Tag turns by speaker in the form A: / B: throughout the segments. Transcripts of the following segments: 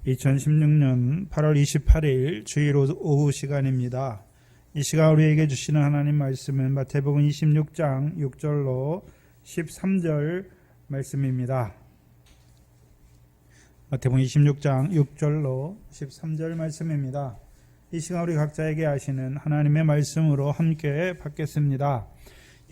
A: 2016년 8월 28일 주일 오후 시간입니다. 이 시간 우리에게 주시는 하나님 말씀은 마태복음 26장 6절로 13절 말씀입니다. 마태복음 26장 6절로 13절 말씀입니다. 이 시간 우리 각자에게 하시는 하나님의 말씀으로 함께 받겠습니다.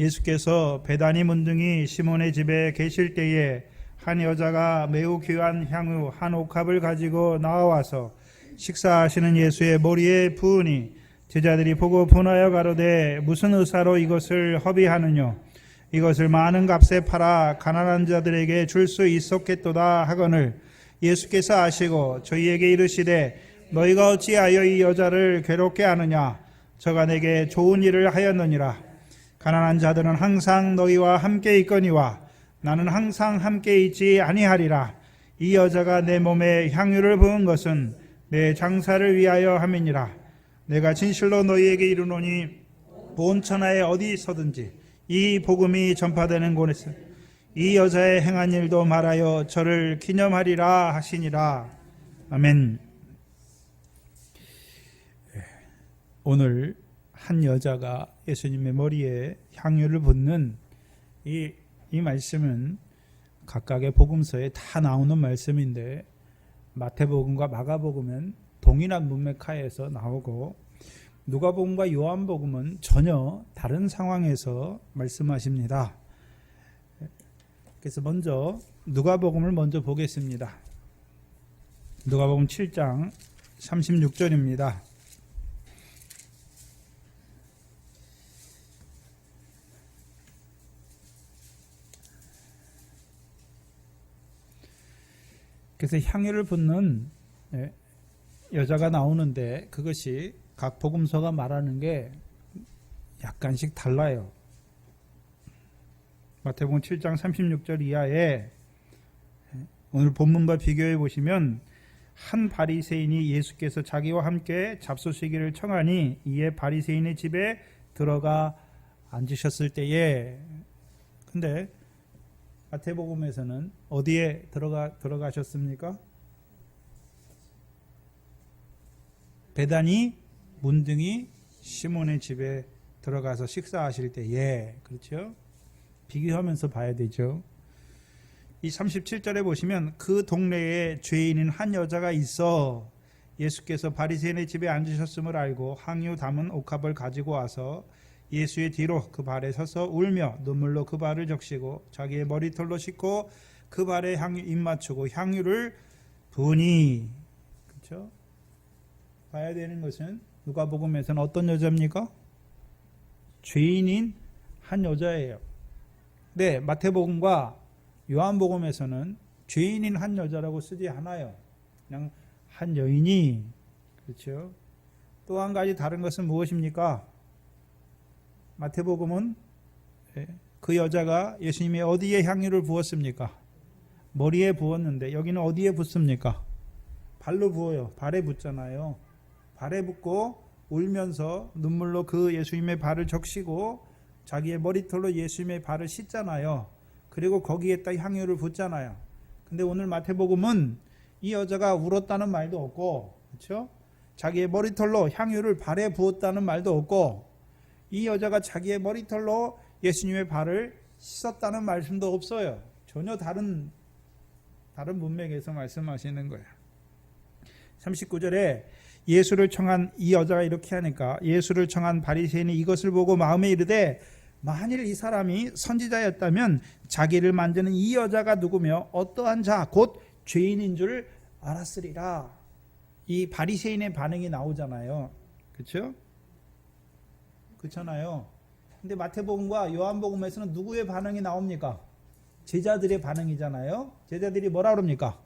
A: 예수께서 베다니 문둥이 시몬의 집에 계실 때에 한 여자가 매우 귀한 향유 한 옥합을 가지고 나와서 식사하시는 예수의 머리에 부으니 제자들이 보고 분하여 가로되 무슨 의사로 이것을 허비하느뇨 이것을 많은 값에 팔아 가난한 자들에게 줄 수 있었겠도다 하거늘 예수께서 아시고 저희에게 이르시되 너희가 어찌하여 이 여자를 괴롭게 하느냐 저가 내게 좋은 일을 하였느니라. 가난한 자들은 항상 너희와 함께 있거니와 나는 항상 함께 있지 아니하리라. 이 여자가 내 몸에 향유를 부은 것은 내 장사를 위하여 함이니라. 내가 진실로 너희에게 이르노니 온 천하에 어디 있어든지 이 복음이 전파되는 곳에서 이 여자의 행한 일도 말하여 저를 기념하리라 하시니라. 아멘. 오늘 한 여자가 예수님의 머리에 향유를 붓는 이 말씀은 각각의 복음서에 다 나오는 말씀인데 마태복음과 마가복음은 동일한 문맥하에서 나오고 누가복음과 요한복음은 전혀 다른 상황에서 말씀하십니다. 그래서 먼저 누가복음을 먼저 보겠습니다. 누가복음 7장 36절입니다. 그래서 향유를 붓는 여자가 나오는데 그것이 각 복음서가 말하는 게 약간씩 달라요. 마태복음 7장 36절 이하에 오늘 본문과 비교해 보시면 한 바리새인이 예수께서 자기와 함께 잡수시기를 청하니 이에 바리새인의 집에 들어가 앉으셨을 때에 근데 마태복음에서는 어디에 들어가셨습니까? 베다니 문둥이 시몬의 집에 들어가서 식사하실 때에 그렇죠? 비교하면서 봐야 되죠. 이 37절에 보시면 그 동네에 죄인인 한 여자가 있어 예수께서 바리새인의 집에 앉으셨음을 알고 향유 담은 옥합을 가지고 와서 예수의 뒤로 그 발에 서서 울며 눈물로 그 발을 적시고 자기의 머리털로 씻고 그 발에 향유 입 맞추고 향유를 부으니 그렇죠? 봐야 되는 것은 누가복음에서는 어떤 여자입니까? 죄인인 한 여자예요. 네, 마태복음과 요한복음에서는 죄인인 한 여자라고 쓰지 않아요. 그냥 한 여인이 그렇죠? 또 한 가지 다른 것은 무엇입니까? 마태복음은 그 여자가 예수님이 어디에 향유를 부었습니까? 머리에 부었는데 여기는 어디에 붓습니까? 발로 부어요. 발에 붓잖아요. 발에 붓고 울면서 눈물로 그 예수님의 발을 적시고 자기의 머리털로 예수님의 발을 씻잖아요. 그리고 거기에다 향유를 붓잖아요. 근데 오늘 마태복음은 이 여자가 울었다는 말도 없고 그렇죠? 자기의 머리털로 향유를 발에 부었다는 말도 없고 이 여자가 자기의 머리털로 예수님의 발을 씻었다는 말씀도 없어요. 전혀 다른 문맥에서 말씀하시는 거예요. 39절에 예수를 청한 이 여자가 이렇게 하니까 예수를 청한 바리새인이 이것을 보고 마음에 이르되 만일 이 사람이 선지자였다면 자기를 만지는 이 여자가 누구며 어떠한 자 곧 죄인인 줄 알았으리라. 이 바리새인의 반응이 나오잖아요. 그렇죠? 그렇잖아요. 근데 마태복음과 요한복음에서는 누구의 반응이 나옵니까? 제자들의 반응이잖아요. 제자들이 뭐라 그럽니까?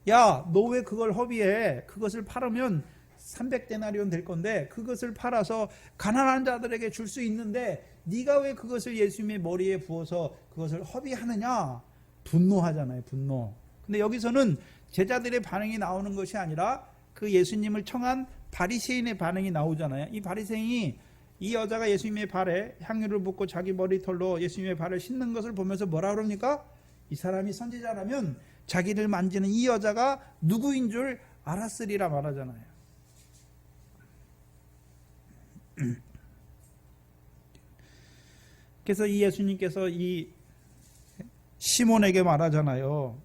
A: 야, 너 왜 그걸 허비해? 그것을 팔으면 300데나리온 될 건데 그것을 팔아서 가난한 자들에게 줄 수 있는데 네가 왜 그것을 예수님의 머리에 부어서 그것을 허비하느냐? 분노하잖아요. 분노. 근데 여기서는 제자들의 반응이 나오는 것이 아니라 그 예수님을 청한 바리새인의 반응이 나오잖아요. 이 바리새인이 이 여자가 예수님의 발에 향유를 붓고 자기 머리털로 예수님의 발을 씻는 것을 보면서 뭐라 그럽니까? 이 사람이 선지자라면 자기를 만지는 이 여자가 누구인 줄 알았으리라 말하잖아요. 그래서 이 예수님께서 이 시몬에게 말하잖아요.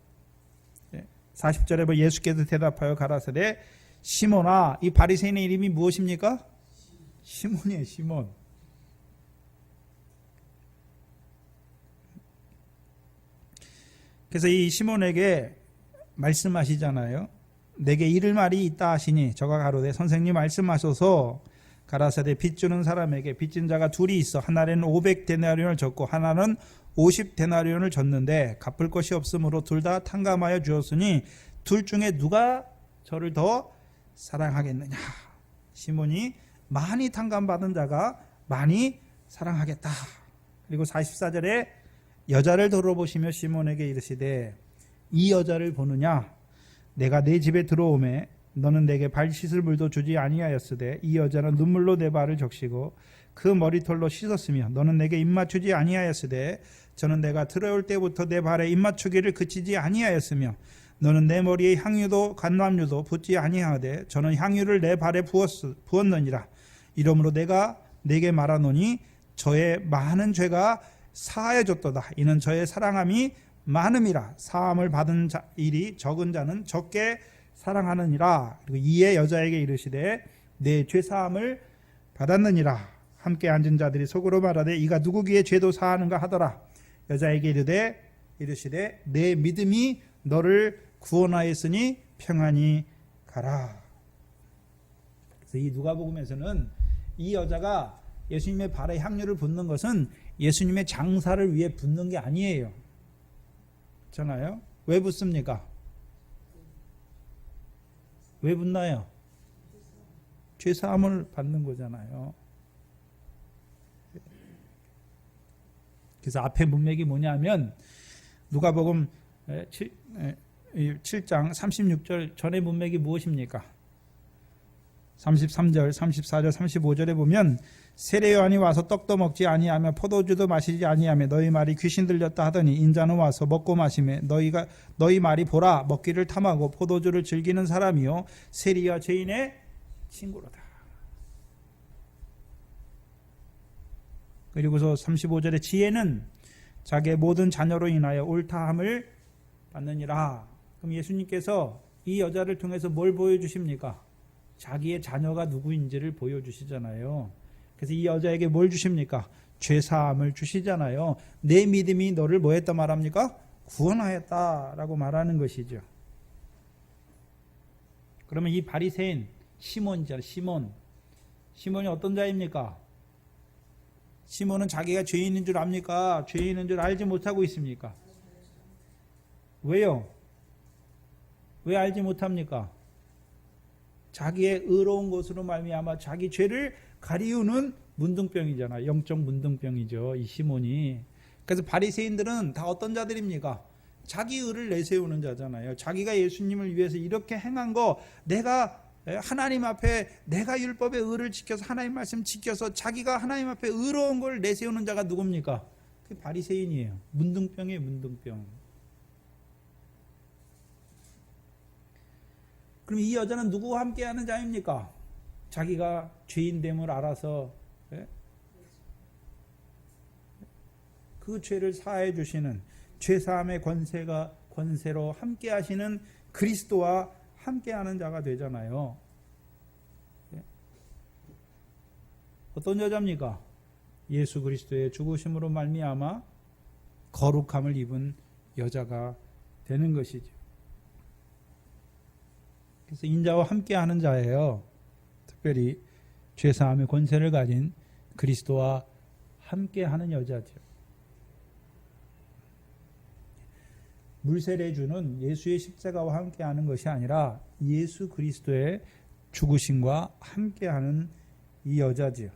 A: 40절에 뭐 예수께서 대답하여 가라사대 시몬아, 이 바리새인의 이름이 무엇입니까? 시몬이에요. 시몬. 그래서 이 시몬에게 말씀하시잖아요. 내게 이를 말이 있다 하시니 저가 가로되 선생님 말씀하소서. 가라사대 빚주는 사람에게 빚진 자가 둘이 있어 하나는 500데나리온을 줬고 하나는 50데나리온을 줬는데 갚을 것이 없으므로 둘 다 탕감하여 주었으니 둘 중에 누가 저를 더 사랑하겠느냐. 시몬이 많이 탕감받은 자가 많이 사랑하겠다. 그리고 44절에 여자를 돌아보시며 시몬에게 이르시되 이 여자를 보느냐. 내가 내 집에 들어오매 너는 내게 발 씻을 물도 주지 아니하였으되 이 여자는 눈물로 내 발을 적시고 그 머리털로 씻었으며 너는 내게 입맞추지 아니하였으되 저는 내가 들어올 때부터 내 발에 입맞추기를 그치지 아니하였으며 너는 내 머리에 향유도 감람유도 붓지 아니하되 저는 향유를 내 발에 부었느니라. 이러므로 내가 내게 말하노니 저의 많은 죄가 사하여졌도다. 이는 저의 사랑함이 많음이라. 사함을 받은 일이 적은 자는 적게 사랑하느니라. 그리고 이에 여자에게 이르시되 내 죄사함을 받았느니라. 함께 앉은 자들이 속으로 말하되 이가 누구기에 죄도 사하는가 하더라. 여자에게 이르시되 내 믿음이 너를 구원하였으니 평안히 가라. 그래서 이 누가복음에서는 이 여자가 예수님의 발에 향유를 붓는 것은 예수님의 장사를 위해 붓는 게 아니에요. 그렇잖아요? 왜 붓습니까? 왜 붓나요? 죄사함을 받는 거잖아요. 그래서 앞에 문맥이 뭐냐면 누가복음 7장 36절 전의 문맥이 무엇입니까? 33절, 34절, 35절에 보면 세례 요한이 와서 떡도 먹지 아니하며 포도주도 마시지 아니하며 너희 말이 귀신 들렸다 하더니 인자는 와서 먹고 마시며 너희 말이 보라 먹기를 탐하고 포도주를 즐기는 사람이요 세리와 죄인의 친구로다. 그리고서 35절에 지혜는 자기의 모든 자녀로 인하여 옳다함을 받느니라. 그럼 예수님께서 이 여자를 통해서 뭘 보여주십니까? 자기의 자녀가 누구인지를 보여주시잖아요. 그래서 이 여자에게 뭘 주십니까? 죄사함을 주시잖아요. 내 믿음이 너를 뭐 했다 말합니까? 구원하였다라고 말하는 것이죠. 그러면 이 바리새인 시몬이잖아요. 시몬이 어떤 자입니까? 시몬은 자기가 죄인인 줄 압니까? 죄인인 줄 알지 못하고 있습니까? 왜요? 왜 알지 못합니까? 자기의 의로운 것으로 말미암아 자기 죄를 가리우는 문둥병이잖아요. 영적 문둥병이죠. 이 시몬이. 그래서 바리새인들은 다 어떤 자들입니까? 자기 의를 내세우는 자잖아요. 자기가 예수님을 위해서 이렇게 행한 거 내가 하나님 앞에 내가 율법의 의를 지켜서 하나님 말씀 지켜서 자기가 하나님 앞에 의로운 걸 내세우는 자가 누굽니까? 그게 바리새인이에요. 문둥병이에요. 문둥병. 그럼 이 여자는 누구와 함께하는 자입니까? 자기가 죄인됨을 알아서 그 죄를 사해 주시는 죄사함의 권세로 함께하시는 그리스도와 함께하는 자가 되잖아요. 어떤 여자입니까? 예수 그리스도의 죽으심으로 말미암아 거룩함을 입은 여자가 되는 것이죠. 그래서 인자와 함께하는 자예요. 특별히 죄사함의 권세를 가진 그리스도와 함께하는 여자죠. 물세례주는 예수의 십자가와 함께하는 것이 아니라 예수 그리스도의 죽으심과 함께하는 이 여자지요.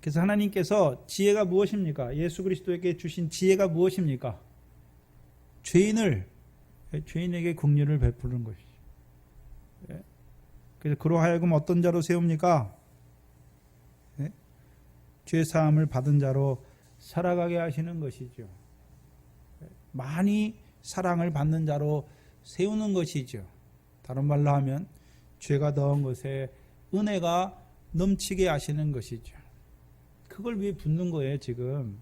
A: 그래서 하나님께서 지혜가 무엇입니까? 예수 그리스도에게 주신 지혜가 무엇입니까? 죄인에게 긍휼을 베푸는 것이죠. 그래서 그로 하여금 어떤 자로 세웁니까? 죄사함을 받은 자로 살아가게 하시는 것이죠. 많이 사랑을 받는 자로 세우는 것이죠. 다른 말로 하면 죄가 더한 것에 은혜가 넘치게 하시는 것이죠. 그걸 위해 붙는 거예요, 지금.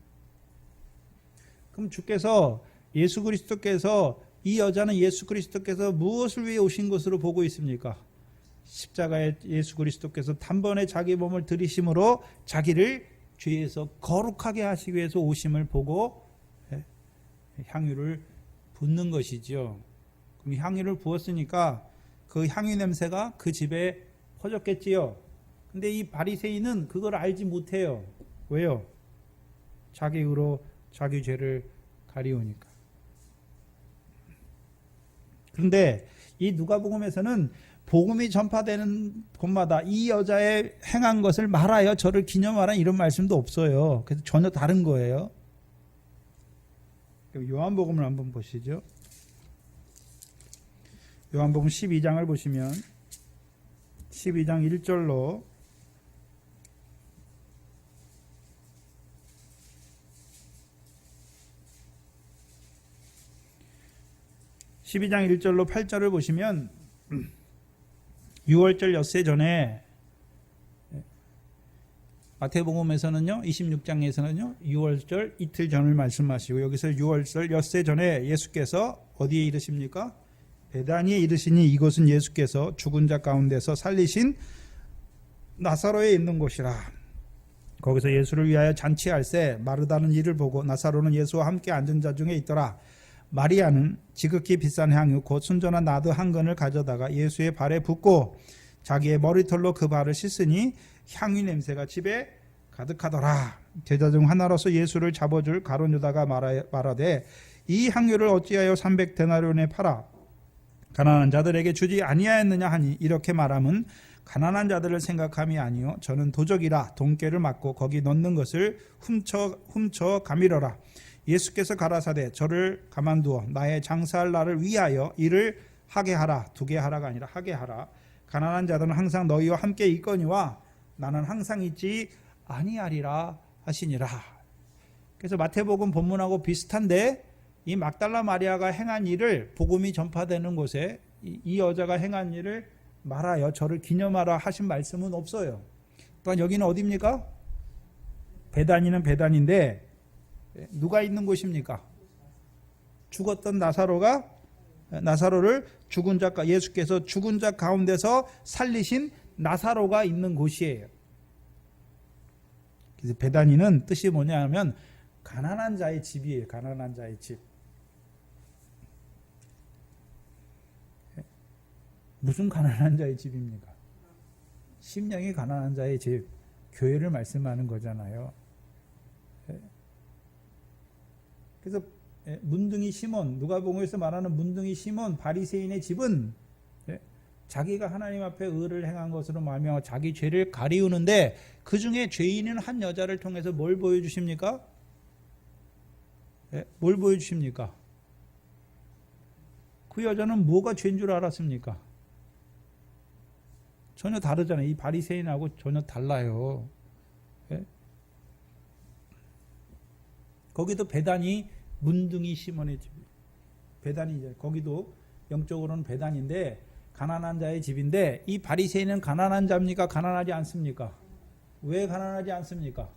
A: 그럼 주께서 예수 그리스도께서 이 여자는 예수 그리스도께서 무엇을 위해 오신 것으로 보고 있습니까? 십자가에 예수 그리스도께서 단번에 자기 몸을 들이심으로 자기를 죄에서 거룩하게 하시기 위해서 오심을 보고 향유를 붓는 것이죠. 그럼 향유를 부었으니까 그 향유 냄새가 그 집에 퍼졌겠지요. 근데 이 바리새인은 그걸 알지 못해요. 왜요? 자기 의로 자기 죄를 가리우니까. 그런데 이 누가복음에서는 복음이 전파되는 곳마다 이 여자의 행한 것을 말하여 저를 기념하라 이런 말씀도 없어요. 그래서 전혀 다른 거예요. 요한복음을 한번 보시죠. 요한복음 12장을 보시면 12장 1절로 12장 1절로 8절을 보시면 6월절 엿새 전에 마태복음에서는요 26장에서는요 6월절 이틀 전을 말씀하시고 여기서 6월절 엿새 전에 예수께서 어디에 이르십니까? 베다니에 이르시니 이곳은 예수께서 죽은 자 가운데서 살리신 나사로에 있는 곳이라. 거기서 예수를 위하여 잔치할새 마르다는 이를 보고 나사로는 예수와 함께 앉은 자 중에 있더라. 마리아는 지극히 비싼 향유 곧 순전한 나드 한 근을 가져다가 예수의 발에 붓고 자기의 머리털로 그 발을 씻으니 향유 냄새가 집에 가득하더라. 제자 중 하나로서 예수를 잡아줄 가룟 유다가 말하되 이 향유를 어찌하여 300데나리온에 팔아 가난한 자들에게 주지 아니하였느냐 하니 이렇게 말함은 가난한 자들을 생각함이 아니요 저는 도적이라 돈깨를 맞고 거기 넣는 것을 훔쳐 가밀어라. 예수께서 가라사대 저를 가만두어 나의 장사할 날을 위하여 일을 하게 하라. 두게 하라가 아니라 하게 하라. 가난한 자들은 항상 너희와 함께 있거니와 나는 항상 있지 아니하리라 하시니라. 그래서 마태복음 본문하고 비슷한데 이 막달라 마리아가 행한 일을 복음이 전파되는 곳에 이 여자가 행한 일을 말하여 저를 기념하라 하신 말씀은 없어요. 또한 여기는 어디입니까? 베다니는 베단인데 누가 있는 곳입니까? 죽었던 나사로를 죽은 자 예수께서 죽은 자 가운데서 살리신 나사로가 있는 곳이에요. 그래서 베다니는 뜻이 뭐냐 하면 가난한 자의 집이에요. 가난한 자의 집. 무슨 가난한 자의 집입니까? 심령이 가난한 자의 집, 교회를 말씀하는 거잖아요. 그래서 문둥이 시몬, 누가복음에서 말하는 문둥이 시몬 바리새인의 집은 자기가 하나님 앞에 의를 행한 것으로 말미암아 자기 죄를 가리우는데 그 중에 죄인인 한 여자를 통해서 뭘 보여주십니까? 뭘 보여주십니까? 그 여자는 뭐가 죄인 줄 알았습니까? 전혀 다르잖아요. 이 바리새인하고 전혀 달라요. 거기도 베다니 문둥이 시몬의 집. 베다니 거기도 영적으로는 베다니인데 가난한 자의 집인데 이 바리새인은 가난한 자입니까? 가난하지 않습니까? 왜 가난하지 않습니까?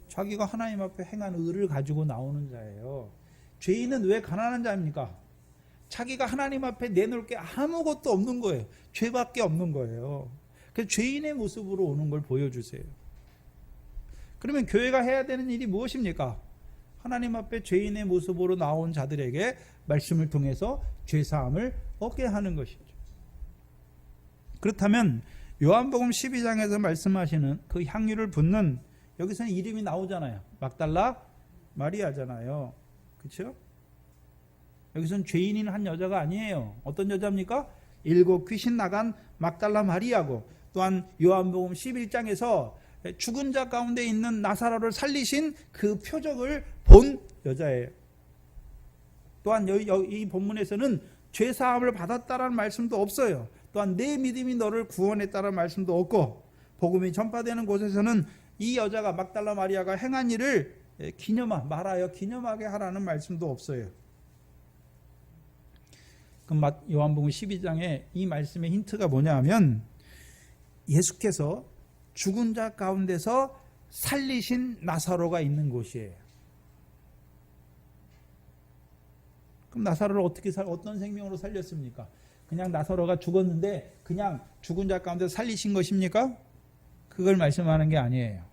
A: 자기가 하나님 앞에 행한 의를 가지고 나오는 자예요. 죄인은 왜 가난한 자입니까? 자기가 하나님 앞에 내놓을 게 아무것도 없는 거예요. 죄밖에 없는 거예요. 그래서 죄인의 모습으로 오는 걸 보여주세요. 그러면 교회가 해야 되는 일이 무엇입니까? 하나님 앞에 죄인의 모습으로 나온 자들에게 말씀을 통해서 죄사함을 얻게 하는 것이죠. 그렇다면 요한복음 12장에서 말씀하시는 그 향유를 붓는 여기서는 이름이 나오잖아요. 막달라 마리아잖아요. 그렇죠? 여기서는 죄인인 한 여자가 아니에요. 어떤 여자입니까? 7 귀신 나간 막달라 마리아고 또한 요한복음 11장에서 죽은 자 가운데 있는 나사로를 살리신 그 표적을 본 여자예요. 또한 이 본문에서는 죄사함을 받았다라는 말씀도 없어요. 또한 내 믿음이 너를 구원했다라는 말씀도 없고 복음이 전파되는 곳에서는 이 여자가 막달라 마리아가 행한 일을 말하여 기념하게 하라는 말씀도 없어요. 그럼 요한복음 12장에 이 말씀의 힌트가 뭐냐 하면 예수께서 죽은 자 가운데서 살리신 나사로가 있는 곳이에요. 그럼 나사로를 어떤 생명으로 살렸습니까? 그냥 나사로가 죽었는데 그냥 죽은 자 가운데 살리신 것입니까? 그걸 말씀하는 게 아니에요.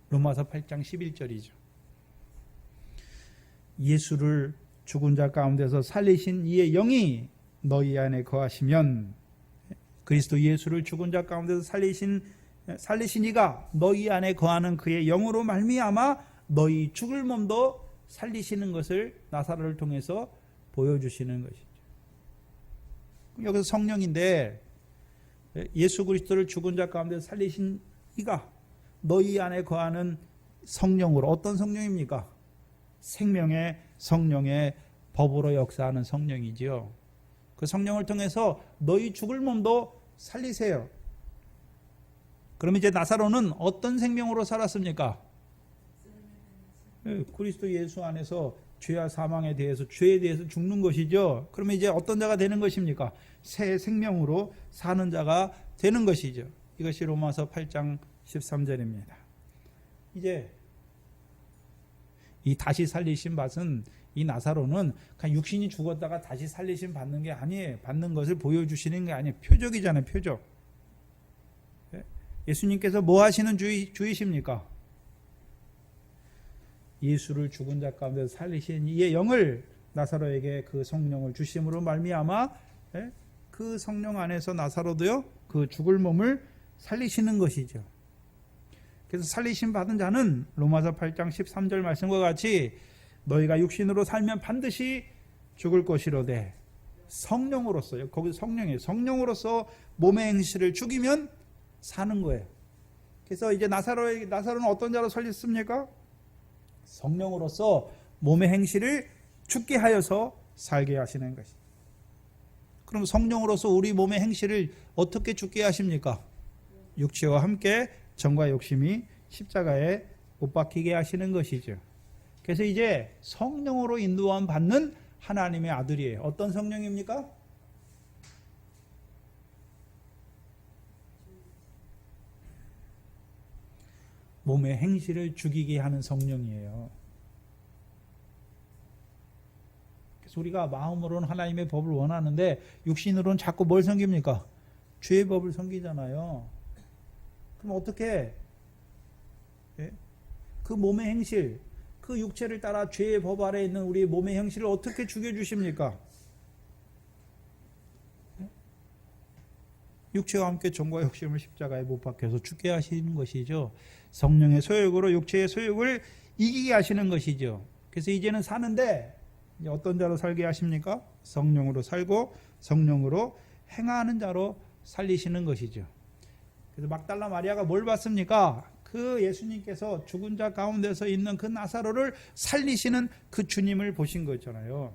A: 로마서 8장 11절이죠. 예수를 죽은 자 가운데서 살리신 이의 영이 너희 안에 거하시면, 그리스도 예수를 죽은 자 가운데서 살리신 이가 너희 안에 거하는 그의 영으로 말미암아 너희 죽을 몸도 살리시는 것을 나사로를 통해서 보여주시는 것이죠. 여기서 성령인데 예수 그리스도를 죽은 자 가운데 살리신 이가 너희 안에 거하는 성령으로, 어떤 성령입니까? 생명의 성령의 법으로 역사하는 성령이지요. 그 성령을 통해서 너희 죽을 몸도 살리세요. 그럼 이제 나사로는 어떤 생명으로 살았습니까? 그리스도 예수 안에서 죄와 사망에 대해서, 죄에 대해서 죽는 것이죠. 그러면 이제 어떤 자가 되는 것입니까? 새 생명으로 사는 자가 되는 것이죠. 이것이 로마서 8장 13절입니다. 이제 이 다시 살리신 밭은, 이 나사로는 그냥 육신이 죽었다가 다시 살리심 받는 게 아니에요. 받는 것을 보여주시는 게 아니에요. 표적이잖아요. 표적. 예수님께서 뭐 하시는 주이십니까? 예수를 죽은 자 가운데 살리신 이의 영을, 나사로에게 그 성령을 주심으로 말미암아 그 성령 안에서 나사로도요 그 죽을 몸을 살리시는 것이죠. 그래서 살리심 받은 자는 로마서 8장 13절 말씀과 같이 너희가 육신으로 살면 반드시 죽을 것이로되 성령으로서요, 거기 성령이에요. 성령으로서 몸의 행실을 죽이면 사는 거예요. 그래서 이제 나사로는 어떤 자로 살렸습니까? 성령으로서 몸의 행실을 죽게 하여서 살게 하시는 것입니다. 그럼 성령으로서 우리 몸의 행실을 어떻게 죽게 하십니까? 육체와 함께 정과 욕심이 십자가에 못 박히게 하시는 것이죠. 그래서 이제 성령으로 인도함 받는 하나님의 아들이에요. 어떤 성령입니까? 몸의 행실을 죽이게 하는 성령이에요. 그래서 우리가 마음으로는 하나님의 법을 원하는데 육신으로는 자꾸 뭘 섬깁니까? 죄의 법을 섬기잖아요. 그럼 어떻게 그 몸의 행실, 그 육체를 따라 죄의 법 아래 있는 우리 몸의 행실을 어떻게 죽여주십니까? 육체와 함께 정과 욕심을 십자가에 못 박혀서 죽게 하시는 것이죠. 성령의 소욕으로 육체의 소욕을 이기게 하시는 것이죠. 그래서 이제는 사는데 이제 어떤 자로 살게 하십니까? 성령으로 살고 성령으로 행하는 자로 살리시는 것이죠. 그래서 막달라 마리아가 뭘 봤습니까? 그 예수님께서 죽은 자 가운데서 있는 그 나사로를 살리시는 그 주님을 보신 거잖아요.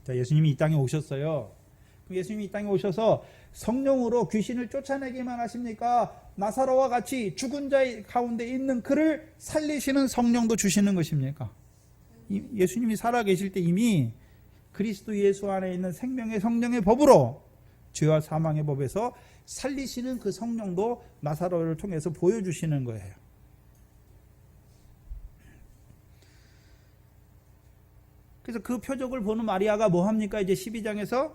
A: 자, 예수님이 이 땅에 오셨어요. 예수님이 이 땅에 오셔서 성령으로 귀신을 쫓아내기만 하십니까? 나사로와 같이 죽은 자 가운데 있는 그를 살리시는 성령도 주시는 것입니까? 예수님이 살아계실 때 이미 그리스도 예수 안에 있는 생명의 성령의 법으로 죄와 사망의 법에서 살리시는 그 성령도 나사로를 통해서 보여주시는 거예요. 그래서 그 표적을 보는 마리아가 뭐 합니까? 이제 12장에서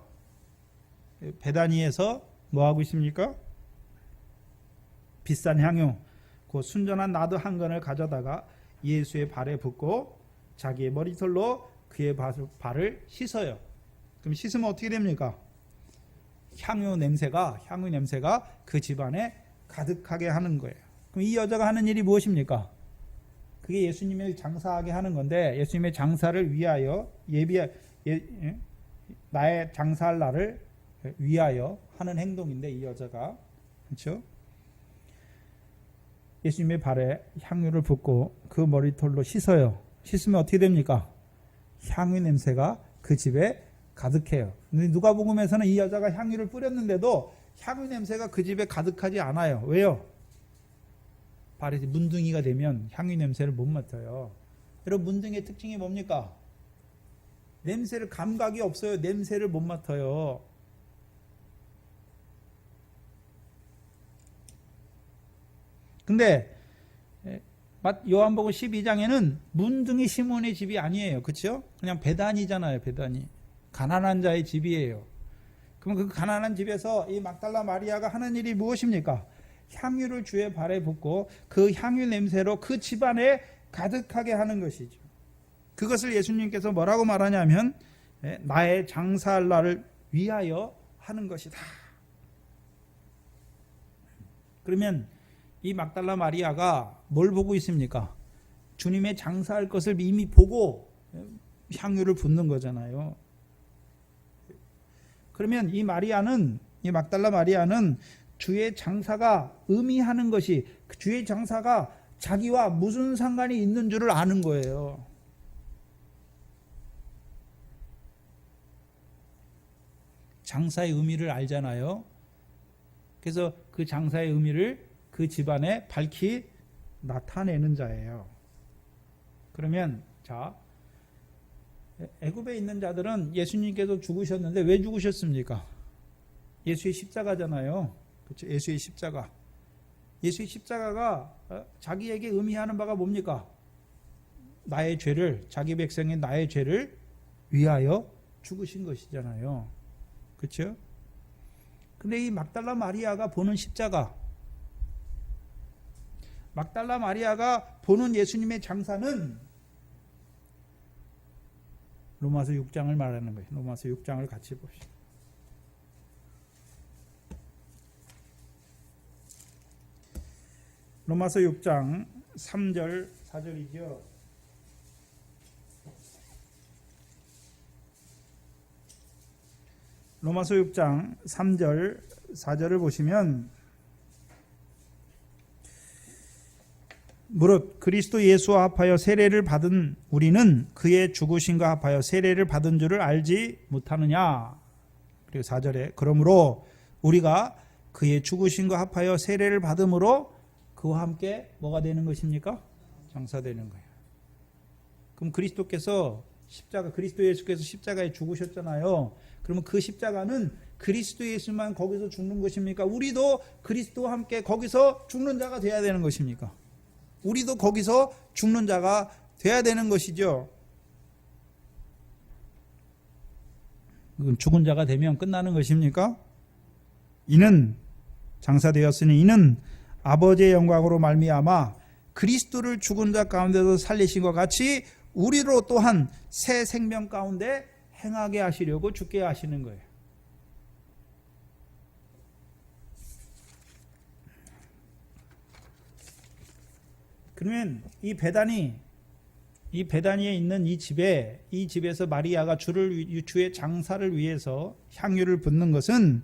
A: 베다니에서 뭐 하고 있습니까? 비싼 향유, 그 순전한 나드 한 건을 가져다가 예수의 발에 붓고 자기의 머리털로 그의 발을 씻어요. 그럼 씻으면 어떻게 됩니까? 향유 냄새가 그 집안에 가득하게 하는 거예요. 그럼 이 여자가 하는 일이 무엇입니까? 그게 예수님을 장사하게 하는 건데, 예수님의 장사를 위하여 나의 장사할 날을 위하여 하는 행동인데, 이 여자가, 그렇죠? 예수님의 발에 향유를 붓고 그 머리털로 씻어요. 씻으면 어떻게 됩니까? 향유 냄새가 그 집에 가득해요. 근데 누가복음에서는 이 여자가 향유를 뿌렸는데도 향유 냄새가 그 집에 가득하지 않아요. 왜요? 발이 문둥이가 되면 향유 냄새를 못 맡아요. 여러분, 문둥이의 특징이 뭡니까? 냄새를 감각이 없어요. 냄새를 못 맡아요. 근데 요한복음 12장에는 문둥이 시몬의 집이 아니에요. 그렇죠? 그냥 베다니잖아요. 베다니. 가난한 자의 집이에요. 그럼 그 가난한 집에서 이 막달라 마리아가 하는 일이 무엇입니까? 향유를 주의 발에 붓고 그 향유 냄새로 그 집안에 가득하게 하는 것이죠. 그것을 예수님께서 뭐라고 말하냐면 나의 장사할 날을 위하여 하는 것이다. 그러면 이 막달라 마리아가 뭘 보고 있습니까? 주님의 장사할 것을 이미 보고 향유를 붓는 거잖아요. 그러면 이 막달라 마리아는 주의 장사가 의미하는 것이 주의 장사가 자기와 무슨 상관이 있는 줄을 아는 거예요. 장사의 의미를 알잖아요. 그래서 그 장사의 의미를 그 집안에 밝히 나타내는 자예요. 그러면 자, 애굽에 있는 자들은 예수님께서 죽으셨는데 왜 죽으셨습니까? 예수의 십자가잖아요. 그렇죠? 예수의 십자가. 예수의 십자가가 자기에게 의미하는 바가 뭡니까? 나의 죄를, 자기 백성인 나의 죄를 위하여 죽으신 것이잖아요. 그렇죠? 근데 이 막달라 마리아가 보는 십자가, 막달라 마리아가 보는 예수님의 장사는 로마서 6장을 말하는 거예요. 로마서 6장을 같이 봅시다. 로마서 6장 3절 4절이죠. 로마서 6장 3절 4절을 보시면 무릇 그리스도 예수와 합하여 세례를 받은 우리는 그의 죽으심과 합하여 세례를 받은 줄을 알지 못하느냐. 그리고 4절에 그러므로 우리가 그의 죽으심과 합하여 세례를 받음으로 그와 함께 뭐가 되는 것입니까? 장사되는 거예요. 그럼 그리스도께서 그리스도 예수께서 십자가에 죽으셨잖아요. 그러면 그 십자가는 그리스도 예수만 거기서 죽는 것입니까? 우리도 그리스도와 함께 거기서 죽는 자가 돼야 되는 것입니까? 우리도 거기서 죽는 자가 돼야 되는 것이죠. 죽은 자가 되면 끝나는 것입니까? 이는 장사되었으니 이는 아버지의 영광으로 말미암아 그리스도를 죽은 자 가운데서 살리신 것 같이 우리로 또한 새 생명 가운데 행하게 하시려고 죽게 하시는 거예요. 그러면 이 베다니에 있는 이 집에서 마리아가 주의 장사를 위해서 향유를 붓는 것은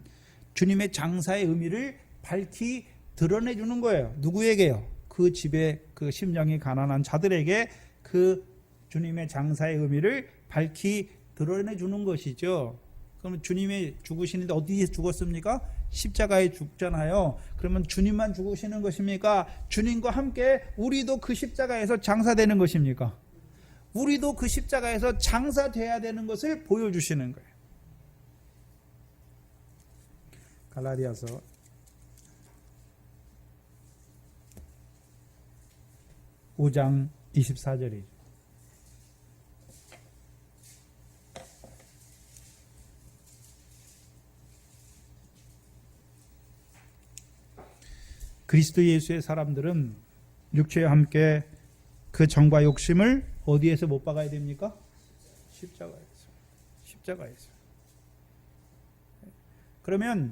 A: 주님의 장사의 의미를 밝히 드러내주는 거예요. 누구에게요? 그 집에 그 심령이 가난한 자들에게 그 주님의 장사의 의미를 밝히 드러내주는 것이죠. 그러면 주님이 죽으시는데 어디에 죽었습니까? 십자가에 죽잖아요. 그러면 주님만 죽으시는 것입니까? 주님과 함께 우리도 그 십자가에서 장사되는 것입니까? 우리도 그 십자가에서 장사돼야 되는 것을 보여주시는 거예요. 갈라디아서 5장 24절이죠. 그리스도 예수의 사람들은 육체와 함께 그 정과 욕심을 어디에서 못 박아야 됩니까? 십자가에서. 그러면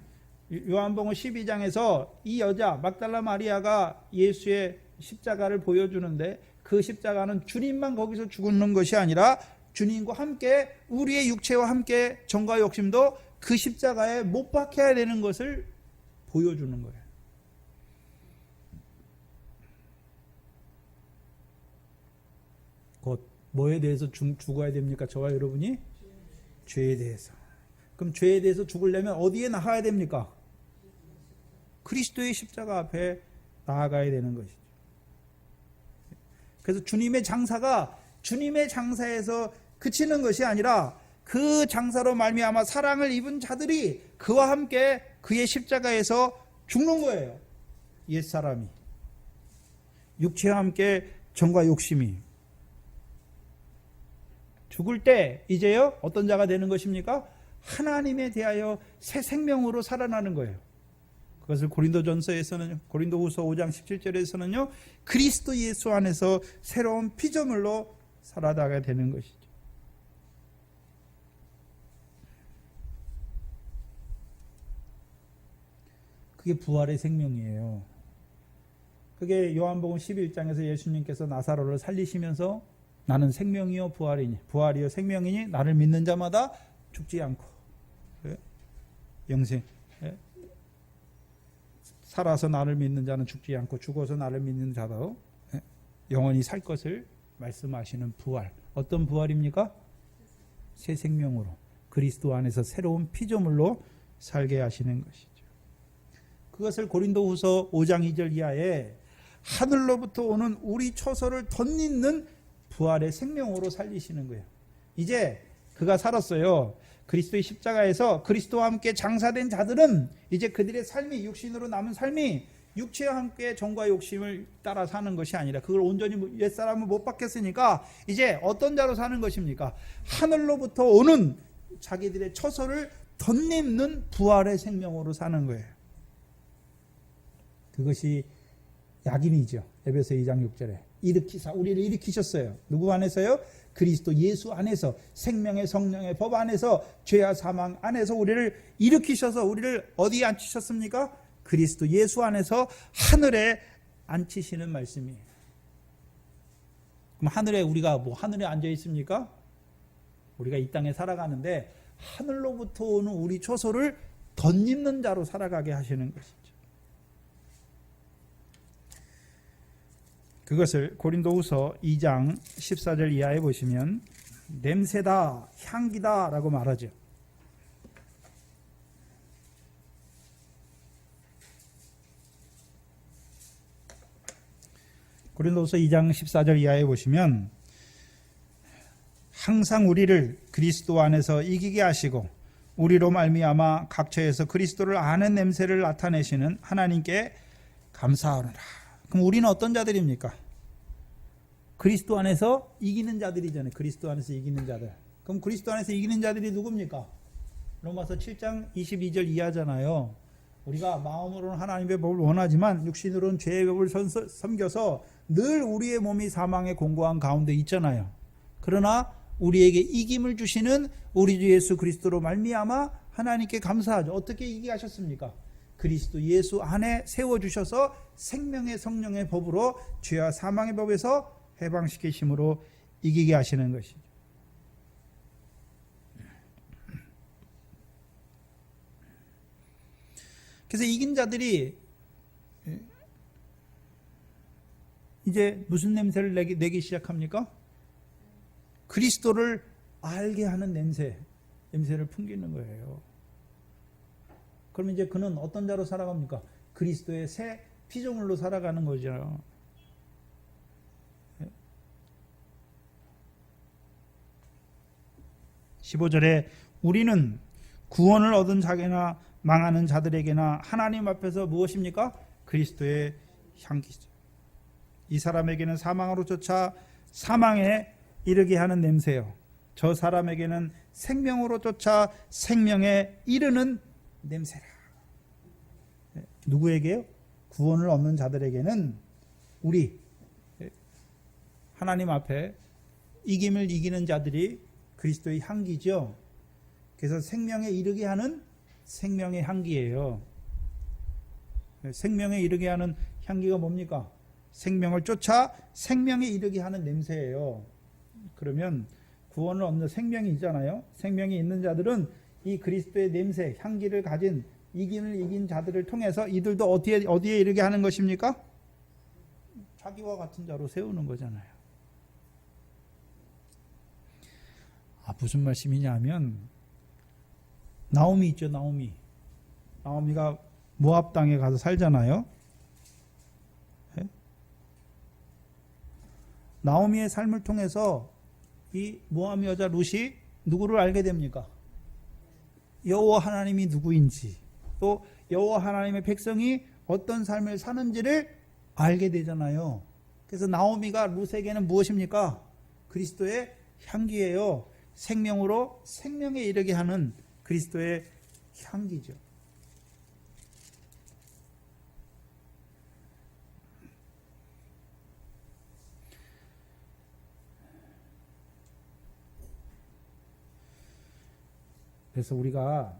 A: 요한복음 12장에서 이 여자 막달라 마리아가 예수의 십자가를 보여주는데 그 십자가는 주님만 거기서 죽는 것이 아니라 주님과 함께 우리의 육체와 함께 정과 욕심도 그 십자가에 못 박혀야 되는 것을 보여주는 거예요. 곧 뭐에 대해서 죽어야 됩니까? 저와 여러분이? 죄에 대해서. 그럼 죄에 대해서 죽으려면 어디에 나가야 됩니까? 그리스도의 십자가 앞에 나아가야 되는 것이죠. 그래서 주님의 장사가 주님의 장사에서 그치는 것이 아니라 그 장사로 말미암아 사랑을 입은 자들이 그와 함께 그의 십자가에서 죽는 거예요. 옛사람이, 육체와 함께 정과 욕심이 죽을 때 이제요 어떤 자가 되는 것입니까? 하나님에 대하여 새 생명으로 살아나는 거예요. 그것을 고린도전서에서는, 고린도후서 5장 17절에서는요 그리스도 예수 안에서 새로운 피조물로 살아나게 되는 것이죠. 그게 부활의 생명이에요. 그게 요한복음 11장에서 예수님께서 나사로를 살리시면서 나는 생명이요 부활이요 생명이니 나를 믿는 자마다 죽지 않고 영생, 살아서 나를 믿는 자는 죽지 않고 죽어서 나를 믿는 자도 영원히 살 것을 말씀하시는 부활. 어떤 부활입니까? 새 생명으로 그리스도 안에서 새로운 피조물로 살게 하시는 것이죠. 그것을 고린도후서 5장 2절 이하에 하늘로부터 오는 우리 처소를 덧입는 부활의 생명으로 살리시는 거예요. 이제 그가 살았어요. 그리스도의 십자가에서 그리스도와 함께 장사된 자들은 이제 그들의 삶이, 육신으로 남은 삶이 육체와 함께 정과 욕심을 따라 사는 것이 아니라 그걸 온전히 옛사람을 못 받겠으니까 이제 어떤 자로 사는 것입니까? 하늘로부터 오는 자기들의 처소를 덧입는 부활의 생명으로 사는 거예요. 그것이 약인이죠. 에베소 2장 6절에 우리를 일으키셨어요. 누구 안에서요? 그리스도 예수 안에서, 생명의 성령의 법 안에서, 죄와 사망 안에서 우리를 일으키셔서 우리를 어디에 앉히셨습니까? 그리스도 예수 안에서 하늘에 앉히시는 말씀이에요. 그럼 하늘에 우리가 하늘에 앉아 있습니까? 우리가 이 땅에 살아가는데 하늘로부터 오는 우리 처소를 덧입는 자로 살아가게 하시는 것이죠. 그것을 고린도후서 2장 14절 이하에 보시면 냄새다, 향기다 라고 말하죠. 고린도후서 2장 14절 이하에 보시면 항상 우리를 그리스도 안에서 이기게 하시고 우리로 말미암아 각처에서 그리스도를 아는 냄새를 나타내시는 하나님께 감사하노라. 그럼 우리는 어떤 자들입니까? 그리스도 안에서 이기는 자들이잖아요. 그리스도 안에서 이기는 자들. 그럼 그리스도 안에서 이기는 자들이 누굽니까? 로마서 7장 22절 이하잖아요. 우리가 마음으로는 하나님의 법을 원하지만 육신으로는 죄의 법을 섬겨서 늘 우리의 몸이 사망의 공고한 가운데 있잖아요. 그러나 우리에게 이김을 주시는 우리 주 예수 그리스도로 말미암아 하나님께 감사하죠. 어떻게 이기게 하셨습니까? 그리스도 예수 안에 세워주셔서 생명의 성령의 법으로 죄와 사망의 법에서 해방시키심으로 이기게 하시는 것이죠. 그래서 이긴 자들이 이제 무슨 냄새를 내기 시작합니까? 그리스도를 알게 하는 냄새를 풍기는 거예요. 그러면 이제 그는 어떤 자로 살아갑니까? 그리스도의 새 피조물로 살아가는 거죠. 15절에 우리는 구원을 얻은 자에게나 망하는 자들에게나 하나님 앞에서 무엇입니까? 그리스도의 향기죠. 이 사람에게는 사망으로 쫓아 사망에 이르게 하는 냄새요. 저 사람에게는 생명으로 쫓아 생명에 이르는 냄새라. 누구에게요? 구원을 얻는 자들에게는 우리 하나님 앞에 이김을 이기는 자들이 그리스도의 향기죠. 그래서 생명에 이르게 하는 생명의 향기예요. 생명에 이르게 하는 향기가 뭡니까? 생명을 쫓아 생명에 이르게 하는 냄새예요. 그러면 구원을 얻는 생명이 있잖아요. 생명이 있는 자들은 이 그리스도의 냄새, 향기를 가진 이김을 이긴 자들을 통해서 이들도 어디에 이르게 하는 것입니까? 자기와 같은 자로 세우는 거잖아요. 무슨 말씀이냐 하면 나오미 있죠. 나오미가 모압 땅에 가서 살잖아요. 나오미의 삶을 통해서 이 모함 여자 룻이 누구를 알게 됩니까? 여호와 하나님이 누구인지, 또 여호와 하나님의 백성이 어떤 삶을 사는지를 알게 되잖아요. 그래서 나오미가 룻에게는 무엇입니까? 그리스도의 향기예요. 생명으로 생명에 이르게 하는 그리스도의 향기죠. 그래서 우리가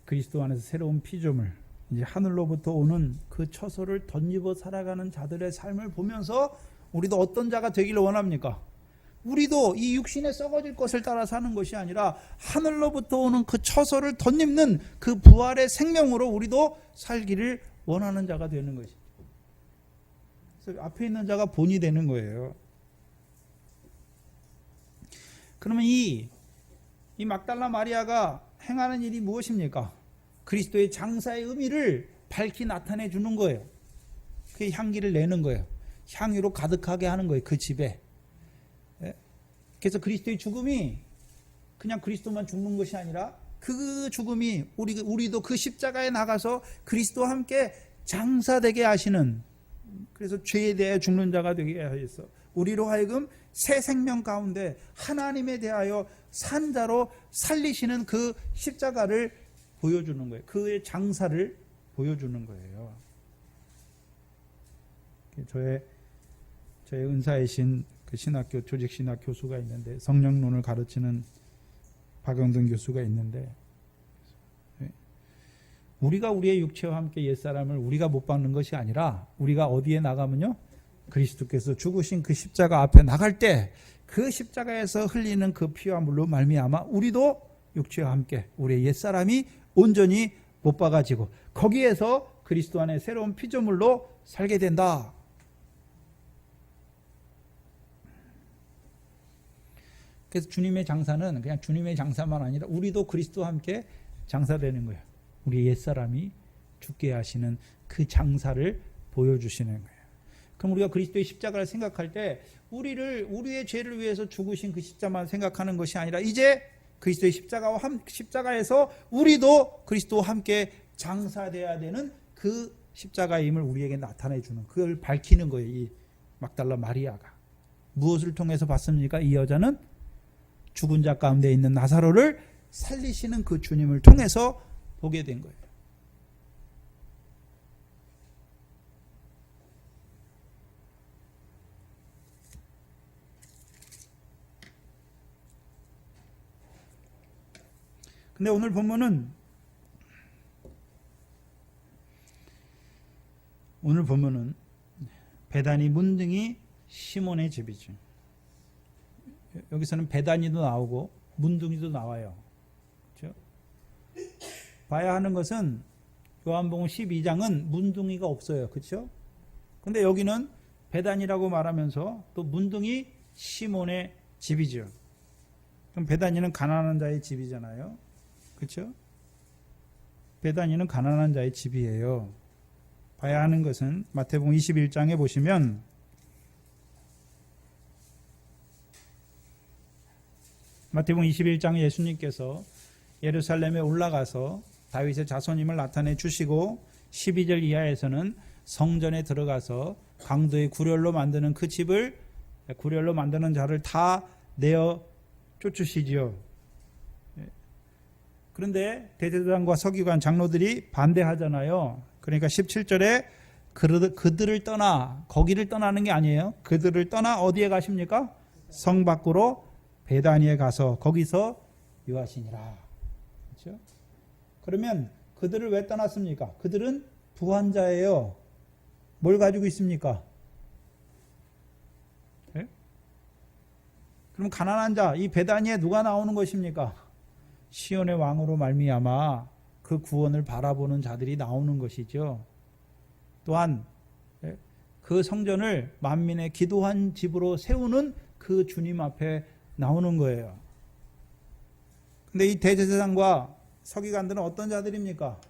A: 그리스도 안에서 새로운 피조물, 이제 하늘로부터 오는 그 처소를 덧입어 살아가는 자들의 삶을 보면서 우리도 어떤 자가 되기를 원합니까? 우리도 이 육신에 썩어질 것을 따라 사는 것이 아니라 하늘로부터 오는 그 처소를 덧입는 그 부활의 생명으로 우리도 살기를 원하는 자가 되는 것이죠. 그래서 앞에 있는 자가 본이 되는 거예요. 그러면 이 막달라 마리아가 행하는 일이 무엇입니까? 그리스도의 장사의 의미를 밝히 나타내 주는 거예요. 그 향기를 내는 거예요. 향유로 가득하게 하는 거예요. 그 집에. 그래서 그리스도의 죽음이 그냥 그리스도만 죽는 것이 아니라 그 죽음이 우리도 그 십자가에 나가서 그리스도와 함께 장사되게 하시는, 그래서 죄에 대해 죽는 자가 되게 하셔서 우리로 하여금 새 생명 가운데 하나님에 대하여 산 자로 살리시는 그 십자가를 보여주는 거예요. 그의 장사를 보여주는 거예요. 저의 은사이신 그 신학교 조직신학 교수가 있는데, 성령론을 가르치는 박영돈 교수가 있는데, 우리가 우리의 육체와 함께 옛사람을 우리가 못 박는 것이 아니라 우리가 어디에 나가면요, 그리스도께서 죽으신 그 십자가 앞에 나갈 때 그 십자가에서 흘리는 그 피와 물로 말미암아 우리도 육체와 함께 우리의 옛사람이 온전히 못 박아지고 거기에서 그리스도 안에 새로운 피조물로 살게 된다. 그래서 주님의 장사는 그냥 주님의 장사만 아니라 우리도 그리스도와 함께 장사되는 거예요. 우리의 옛사람이 죽게 하시는 그 장사를 보여주시는 거예요. 그럼 우리가 그리스도의 십자가를 생각할 때 우리의 죄를 위해서 죽으신 그 십자만 생각하는 것이 아니라 이제 그리스도의 십자가에서 우리도 그리스도와 함께 장사되어야 되는 그 십자가임을 우리에게 나타내 주는, 그걸 밝히는 거예요. 이 막달라 마리아가 무엇을 통해서 봤습니까? 이 여자는 죽은 자 가운데 있는 나사로를 살리시는 그 주님을 통해서 보게 된 거예요. 근데 오늘 본문은 베다니 문둥이 시몬의 집이죠. 여기서는 베다니도 나오고 문둥이도 나와요. 그렇죠? 봐야 하는 것은 요한복음 12장은 문둥이가 없어요. 그렇죠? 근데 여기는 베다니라고 말하면서 또 문둥이 시몬의 집이죠. 그럼 베다니는 가난한 자의 집이잖아요. 그렇죠? 베다니는 가난한 자의 집이에요. 봐야 하는 것은 마태복음 21장에 보시면 마태복음 21장에 예수님께서 예루살렘에 올라가서 다윗의 자손임을 나타내 주시고 12절 이하에서는 성전에 들어가서 강도의 구렬로 만드는 그 집을, 구렬로 만드는 자를 다 내어 쫓으시지요. 그런데 대제사장과 서기관 장로들이 반대하잖아요. 그러니까 17절에 그들을 떠나, 거기를 떠나는 게 아니에요. 그들을 떠나 어디에 가십니까? 성 밖으로 베다니에 가서 거기서 유하시니라. 그렇죠? 그러면 그들을 왜 떠났습니까? 그들은 부한자예요. 뭘 가지고 있습니까? 네? 그럼 가난한 자, 이 베다니에 누가 나오는 것입니까? 시온의 왕으로 말미암아 그 구원을 바라보는 자들이 나오는 것이죠. 또한 그 성전을 만민의 기도한 집으로 세우는 그 주님 앞에 나오는 거예요. 근데 이 대제사장과 서기관들은 어떤 자들입니까?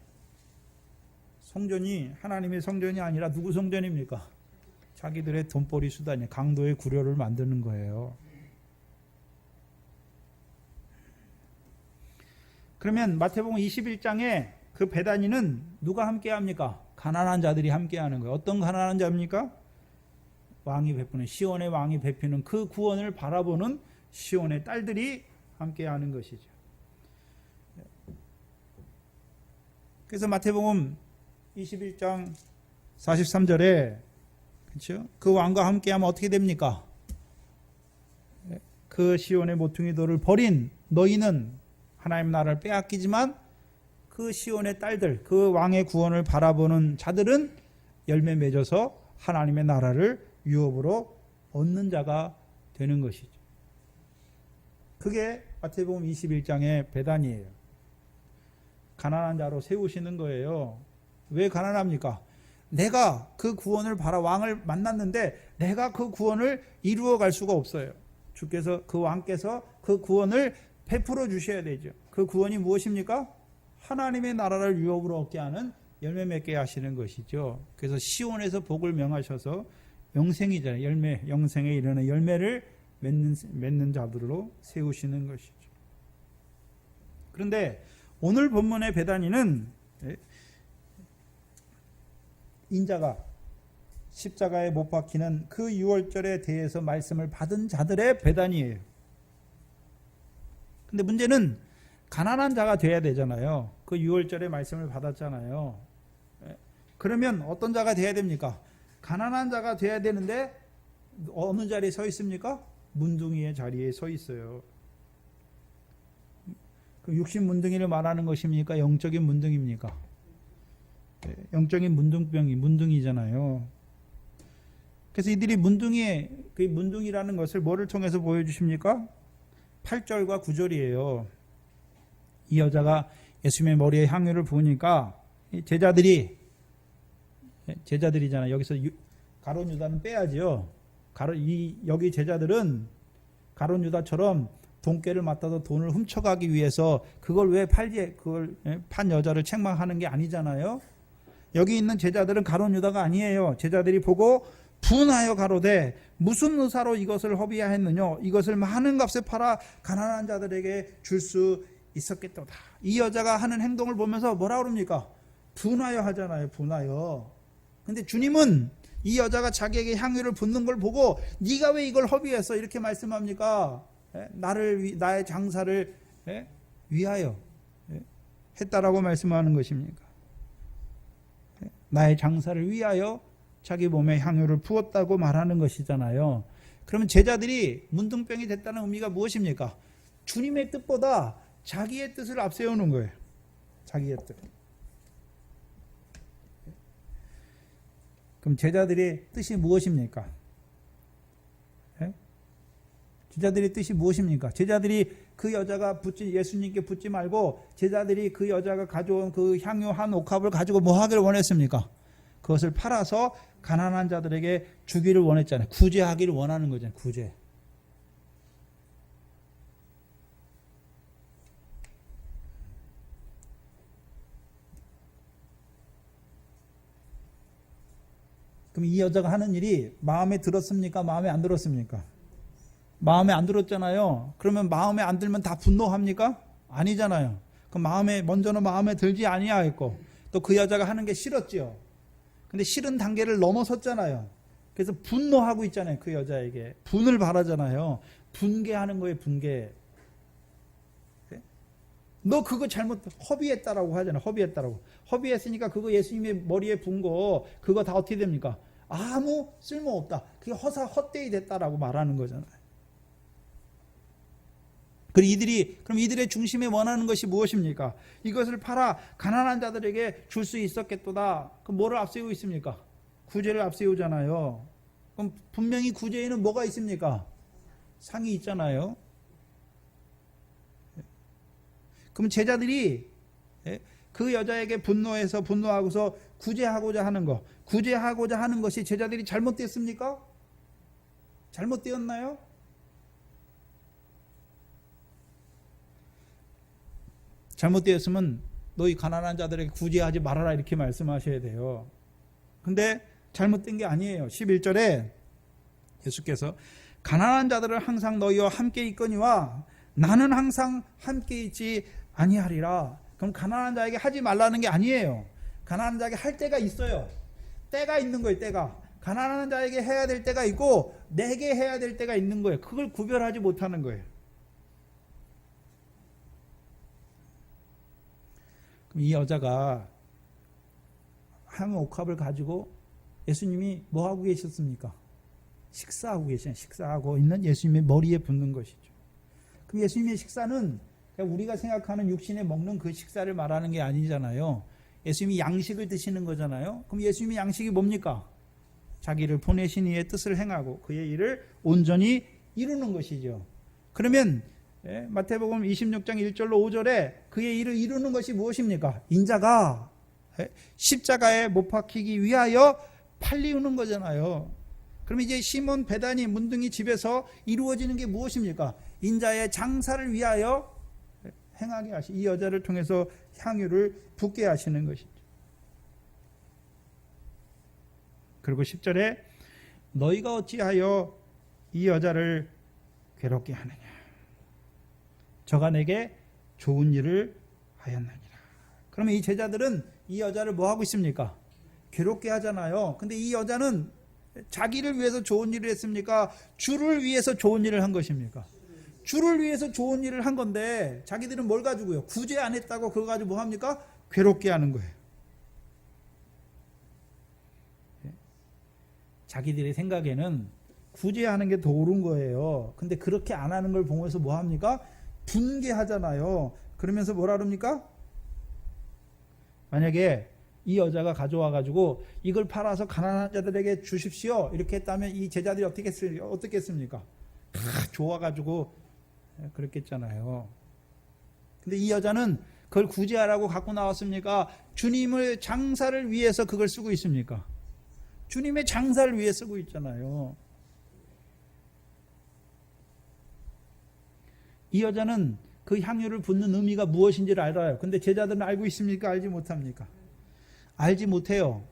A: 성전이 하나님의 성전이 아니라 누구 성전입니까? 자기들의 돈벌이 수단이 강도의 구려를 만드는 거예요. 그러면 마태복음 21장에 그 배단위는 누가 함께 합니까? 가난한 자들이 함께 하는 거예요. 어떤 가난한 자입니까? 왕이 베푸는, 시온의 왕이 베푸는 그 구원을 바라보는 시온의 딸들이 함께 하는 것이죠. 그래서 마태복음 21장 43절에 그렇죠? 그 왕과 함께하면 어떻게 됩니까? 그 시온의 모퉁이 돌을 버린 너희는 하나님 나라를 빼앗기지만 그 시온의 딸들, 그 왕의 구원을 바라보는 자들은 열매 맺어서 하나님의 나라를 유업으로 얻는 자가 되는 것이죠. 그게 마태복음 21장의 배단이에요. 가난한 자로 세우시는 거예요. 왜 가난합니까? 내가 그 구원을 왕을 만났는데 내가 그 구원을 이루어 갈 수가 없어요. 주께서, 그 왕께서 그 구원을 베풀어 주셔야 되죠. 그 구원이 무엇입니까? 하나님의 나라를 유업으로 얻게 하는 열매 맺게 하시는 것이죠. 그래서 시온에서 복을 명하셔서 영생이잖아요. 영생에 이르는 열매를 맺는 자들로 세우시는 것이죠. 그런데 오늘 본문의 배단위는 인자가 십자가에 못 박히는 그 유월절에 대해서 말씀을 받은 자들의 배단위예요. 근데 문제는 가난한 자가 돼야 되잖아요. 그 유월절에 말씀을 받았잖아요. 그러면 어떤 자가 돼야 됩니까? 가난한 자가 돼야 되는데 어느 자리에 서 있습니까? 문둥이의 자리에 서 있어요. 그 육신 문둥이를 말하는 것입니까? 영적인 문둥입니까? 영적인 문둥이잖아요. 그래서 이들이 그 문둥이라는 것을 뭐를 통해서 보여주십니까? 8절과 9절이에요. 이 여자가 예수님의 머리에 향유를 부으니까 제자들이잖아요. 여기서 가룟 유다는 빼야지요. 여기 제자들은 가룟 유다처럼 돈깨를 맡아서 돈을 훔쳐가기 위해서 그걸 왜 그걸 판 여자를 책망하는 게 아니잖아요. 여기 있는 제자들은 가룟 유다가 아니에요. 제자들이 보고 분하여 가로되 무슨 의사로 이것을 허비하였느냐? 이것을 많은 값에 팔아 가난한 자들에게 줄 수 있었겠도다. 이 여자가 하는 행동을 보면서 뭐라 그럽니까? 분하여 하잖아요. 분하여. 근데 주님은 이 여자가 자기에게 향유를 붓는 걸 보고 네가 왜 이걸 허비했어? 이렇게 말씀합니까? 나의 장사를 위하여 했다라고 말씀하는 것입니까? 나의 장사를 위하여 자기 몸에 향유를 부었다고 말하는 것이잖아요. 그러면 제자들이 문둥병이 됐다는 의미가 무엇입니까? 주님의 뜻보다 자기의 뜻을 앞세우는 거예요. 자기의 뜻. 그럼 제자들의 뜻이 무엇입니까? 제자들의 뜻이 무엇입니까? 제자들이 그 여자가 예수님께 붙지 말고 제자들이 그 여자가 가져온 그 향유 한 옥합을 가지고 뭐 하기를 원했습니까? 그것을 팔아서 가난한 자들에게 주기를 원했잖아요. 구제하기를 원하는 거잖아요. 구제. 그럼 이 여자가 하는 일이 마음에 들었습니까? 마음에 안 들었습니까? 마음에 안 들었잖아요. 그러면 마음에 안 들면 다 분노합니까? 아니잖아요. 그럼 먼저는 마음에 들지 아니하였고 또 그 여자가 하는 게 싫었지요. 근데 싫은 단계를 넘어섰잖아요. 그래서 분노하고 있잖아요. 그 여자에게 분을 바라잖아요. 분개하는 거예요. 분개. 너 그거 잘못 허비했다라고 하잖아요. 허비했으니까 그거 예수님의 머리에 분 거 그거 다 어떻게 됩니까? 아무 쓸모없다. 그게 헛되이 됐다라고 말하는 거잖아요. 그럼 이들의 중심에 원하는 것이 무엇입니까? 이것을 팔아 가난한 자들에게 줄 수 있었겠도다. 그럼 뭐를 앞세우고 있습니까? 구제를 앞세우잖아요. 그럼 분명히 구제에는 뭐가 있습니까? 상이 있잖아요. 그럼 제자들이 그 여자에게 분노하고서 구제하고자 하는 것이 제자들이 잘못됐습니까? 잘못되었나요? 잘못되었으면 너희 가난한 자들에게 구제하지 말아라 이렇게 말씀하셔야 돼요. 근데 잘못된 게 아니에요. 11절에 예수께서 가난한 자들은 항상 너희와 함께 있거니와 나는 항상 함께 있지 아니하리라. 그럼 가난한 자에게 하지 말라는 게 아니에요. 가난한 자에게 할 때가 있어요. 때가 있는 거예요. 때가. 가난한 자에게 해야 될 때가 있고 내게 해야 될 때가 있는 거예요. 그걸 구별하지 못하는 거예요. 그럼 이 여자가 한 옥합을 가지고 예수님이 뭐 하고 계셨습니까? 식사하고 계시잖아요. 식사하고 있는 예수님의 머리에 붓는 것이죠. 그럼 예수님의 식사는 우리가 생각하는 육신에 먹는 그 식사를 말하는 게 아니잖아요. 예수님이 양식을 드시는 거잖아요. 그럼 예수님의 양식이 뭡니까? 자기를 보내신 이의 뜻을 행하고 그의 일을 온전히 이루는 것이죠. 그러면 마태복음 26장 1절로 5절에 그의 일을 이루는 것이 무엇입니까? 인자가 십자가에 못 박히기 위하여 팔리우는 거잖아요. 그럼 이제 시몬 베다니 문둥이 집에서 이루어지는 게 무엇입니까? 인자의 장사를 위하여 행하게 하시, 이 여자를 통해서 향유를 붓게 하시는 것이죠. 그리고 10절에 너희가 어찌하여 이 여자를 괴롭게 하느냐? 저가 내게 좋은 일을 하였느니라. 그러면 이 제자들은 이 여자를 뭐 하고 있습니까? 괴롭게 하잖아요. 근데 이 여자는 자기를 위해서 좋은 일을 했습니까? 주를 위해서 좋은 일을 한 것입니까? 주를 위해서 좋은 일을 한 건데 자기들은 뭘 가지고요? 구제 안 했다고 그거 가지고 뭐 합니까? 괴롭게 하는 거예요. 자기들의 생각에는 구제하는 게 더 옳은 거예요. 근데 그렇게 안 하는 걸 보면서 뭐 합니까? 분개하잖아요. 그러면서 뭐라 그럽니까? 만약에 이 여자가 가져와 가지고 이걸 팔아서 가난한 자들에게 주십시오 이렇게 했다면 이 제자들이 어떻게 했습니까? 다 좋아 가지고 그랬겠잖아요. 근데 이 여자는 그걸 구제하라고 갖고 나왔습니까? 주님의 장사를 위해서 그걸 쓰고 있습니까? 주님의 장사를 위해 쓰고 있잖아요. 이 여자는 그 향유를 붓는 의미가 무엇인지를 알아요. 근데 제자들은 알고 있습니까? 알지 못합니까? 알지 못해요.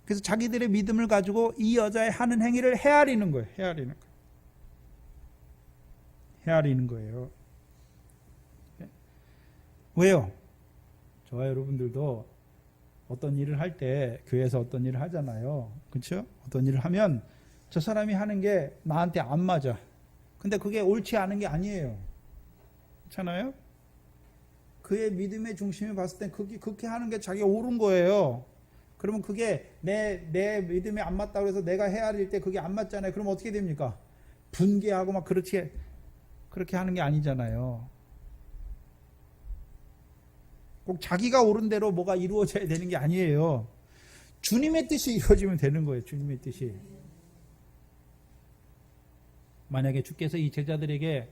A: 그래서 자기들의 믿음을 가지고 이 여자의 하는 행위를 헤아리는 거예요. 헤아리는 거예요. 왜요? 저와 여러분들도 어떤 일을 할 때 교회에서 어떤 일을 하잖아요. 그렇죠? 어떤 일을 하면 저 사람이 하는 게 나한테 안 맞아. 근데 그게 옳지 않은 게 아니에요. 그렇잖아요? 그의 믿음의 중심에 봤을 땐 그렇게 하는 게 자기가 옳은 거예요. 그러면 그게 내 믿음에 안 맞다고 해서 내가 헤아릴 때 그게 안 맞잖아요. 그럼 어떻게 됩니까? 분개하고 막 그렇게 하는 게 아니잖아요. 꼭 자기가 옳은 대로 뭐가 이루어져야 되는 게 아니에요. 주님의 뜻이 이루어지면 되는 거예요. 주님의 뜻이. 만약에 주께서 이 제자들에게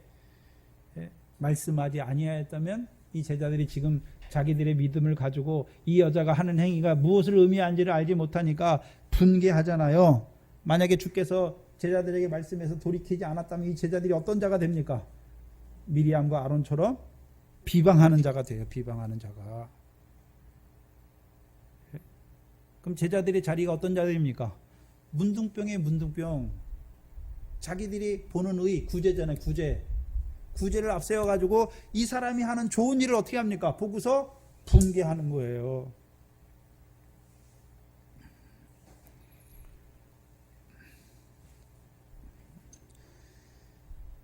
A: 말씀하지 아니하였다면 이 제자들이 지금 자기들의 믿음을 가지고 이 여자가 하는 행위가 무엇을 의미하는지를 알지 못하니까 분개하잖아요. 만약에 주께서 제자들에게 말씀해서 돌이키지 않았다면 이 제자들이 어떤 자가 됩니까? 미리암과 아론처럼 비방하는 자가 돼요. 비방하는 자가. 그럼 제자들의 자리가 어떤 자들입니까? 문둥병이에요. 문둥병. 자기들이 보는 의, 구제잖아요. 구제를 앞세워가지고 이 사람이 하는 좋은 일을 어떻게 합니까? 보고서 분개하는 거예요.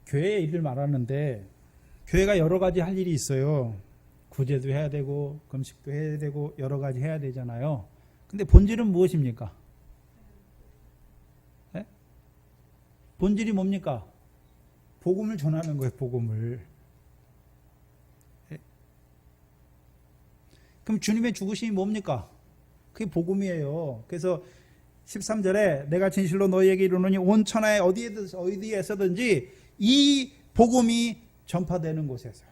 A: 교회의 일을 말하는데 교회가 여러 가지 할 일이 있어요. 구제도 해야 되고 금식도 해야 되고 여러 가지 해야 되잖아요. 근데 본질은 무엇입니까? 네? 본질이 뭡니까? 복음을 전하는 거예요. 복음을. 네? 그럼 주님의 죽으심이 뭡니까? 그게 복음이에요. 그래서 13절에 내가 진실로 너희에게 이르노니 온 천하에 어디에서든지 이 복음이 전파되는 곳에서.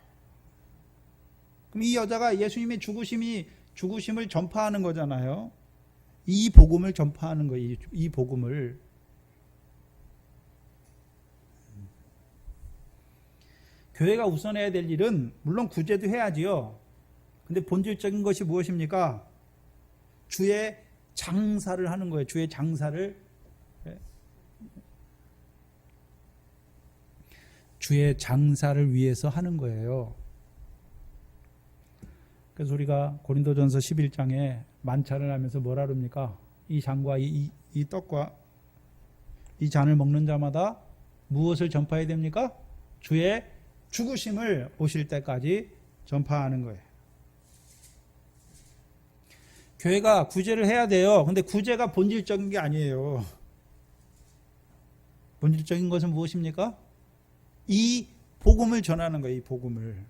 A: 그럼 이 여자가 예수님의 죽으심을 전파하는 거잖아요. 이 복음을 전파하는 거예요. 이 복음을. 교회가 우선해야 될 일은 물론 구제도 해야지요. 근데 본질적인 것이 무엇입니까? 주의 장사를 하는 거예요. 주의 장사를 위해서 하는 거예요. 그래서 우리가 고린도전서 11장에 만찬을 하면서 뭐라 그럽니까? 이 잔과 이 떡과 이 잔을 먹는 자마다 무엇을 전파해야 됩니까? 주의 죽으심을 오실 때까지 전파하는 거예요. 교회가 구제를 해야 돼요. 근데 구제가 본질적인 게 아니에요. 본질적인 것은 무엇입니까? 이 복음을 전하는 거예요. 이 복음을.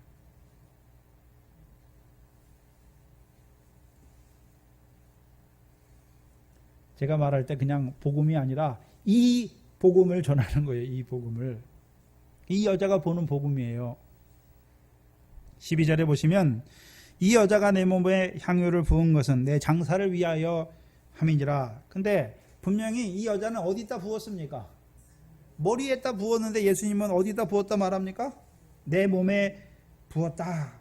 A: 제가 말할 때 그냥 복음이 아니라 이 복음을 전하는 거예요. 이 복음을. 이 여자가 보는 복음이에요. 12절에 보시면 이 여자가 내 몸에 향유를 부은 것은 내 장사를 위하여 함이니라. 근데 분명히 이 여자는 어디다 부었습니까? 머리에다 부었는데 예수님은 어디다 부었다 말합니까? 내 몸에 부었다.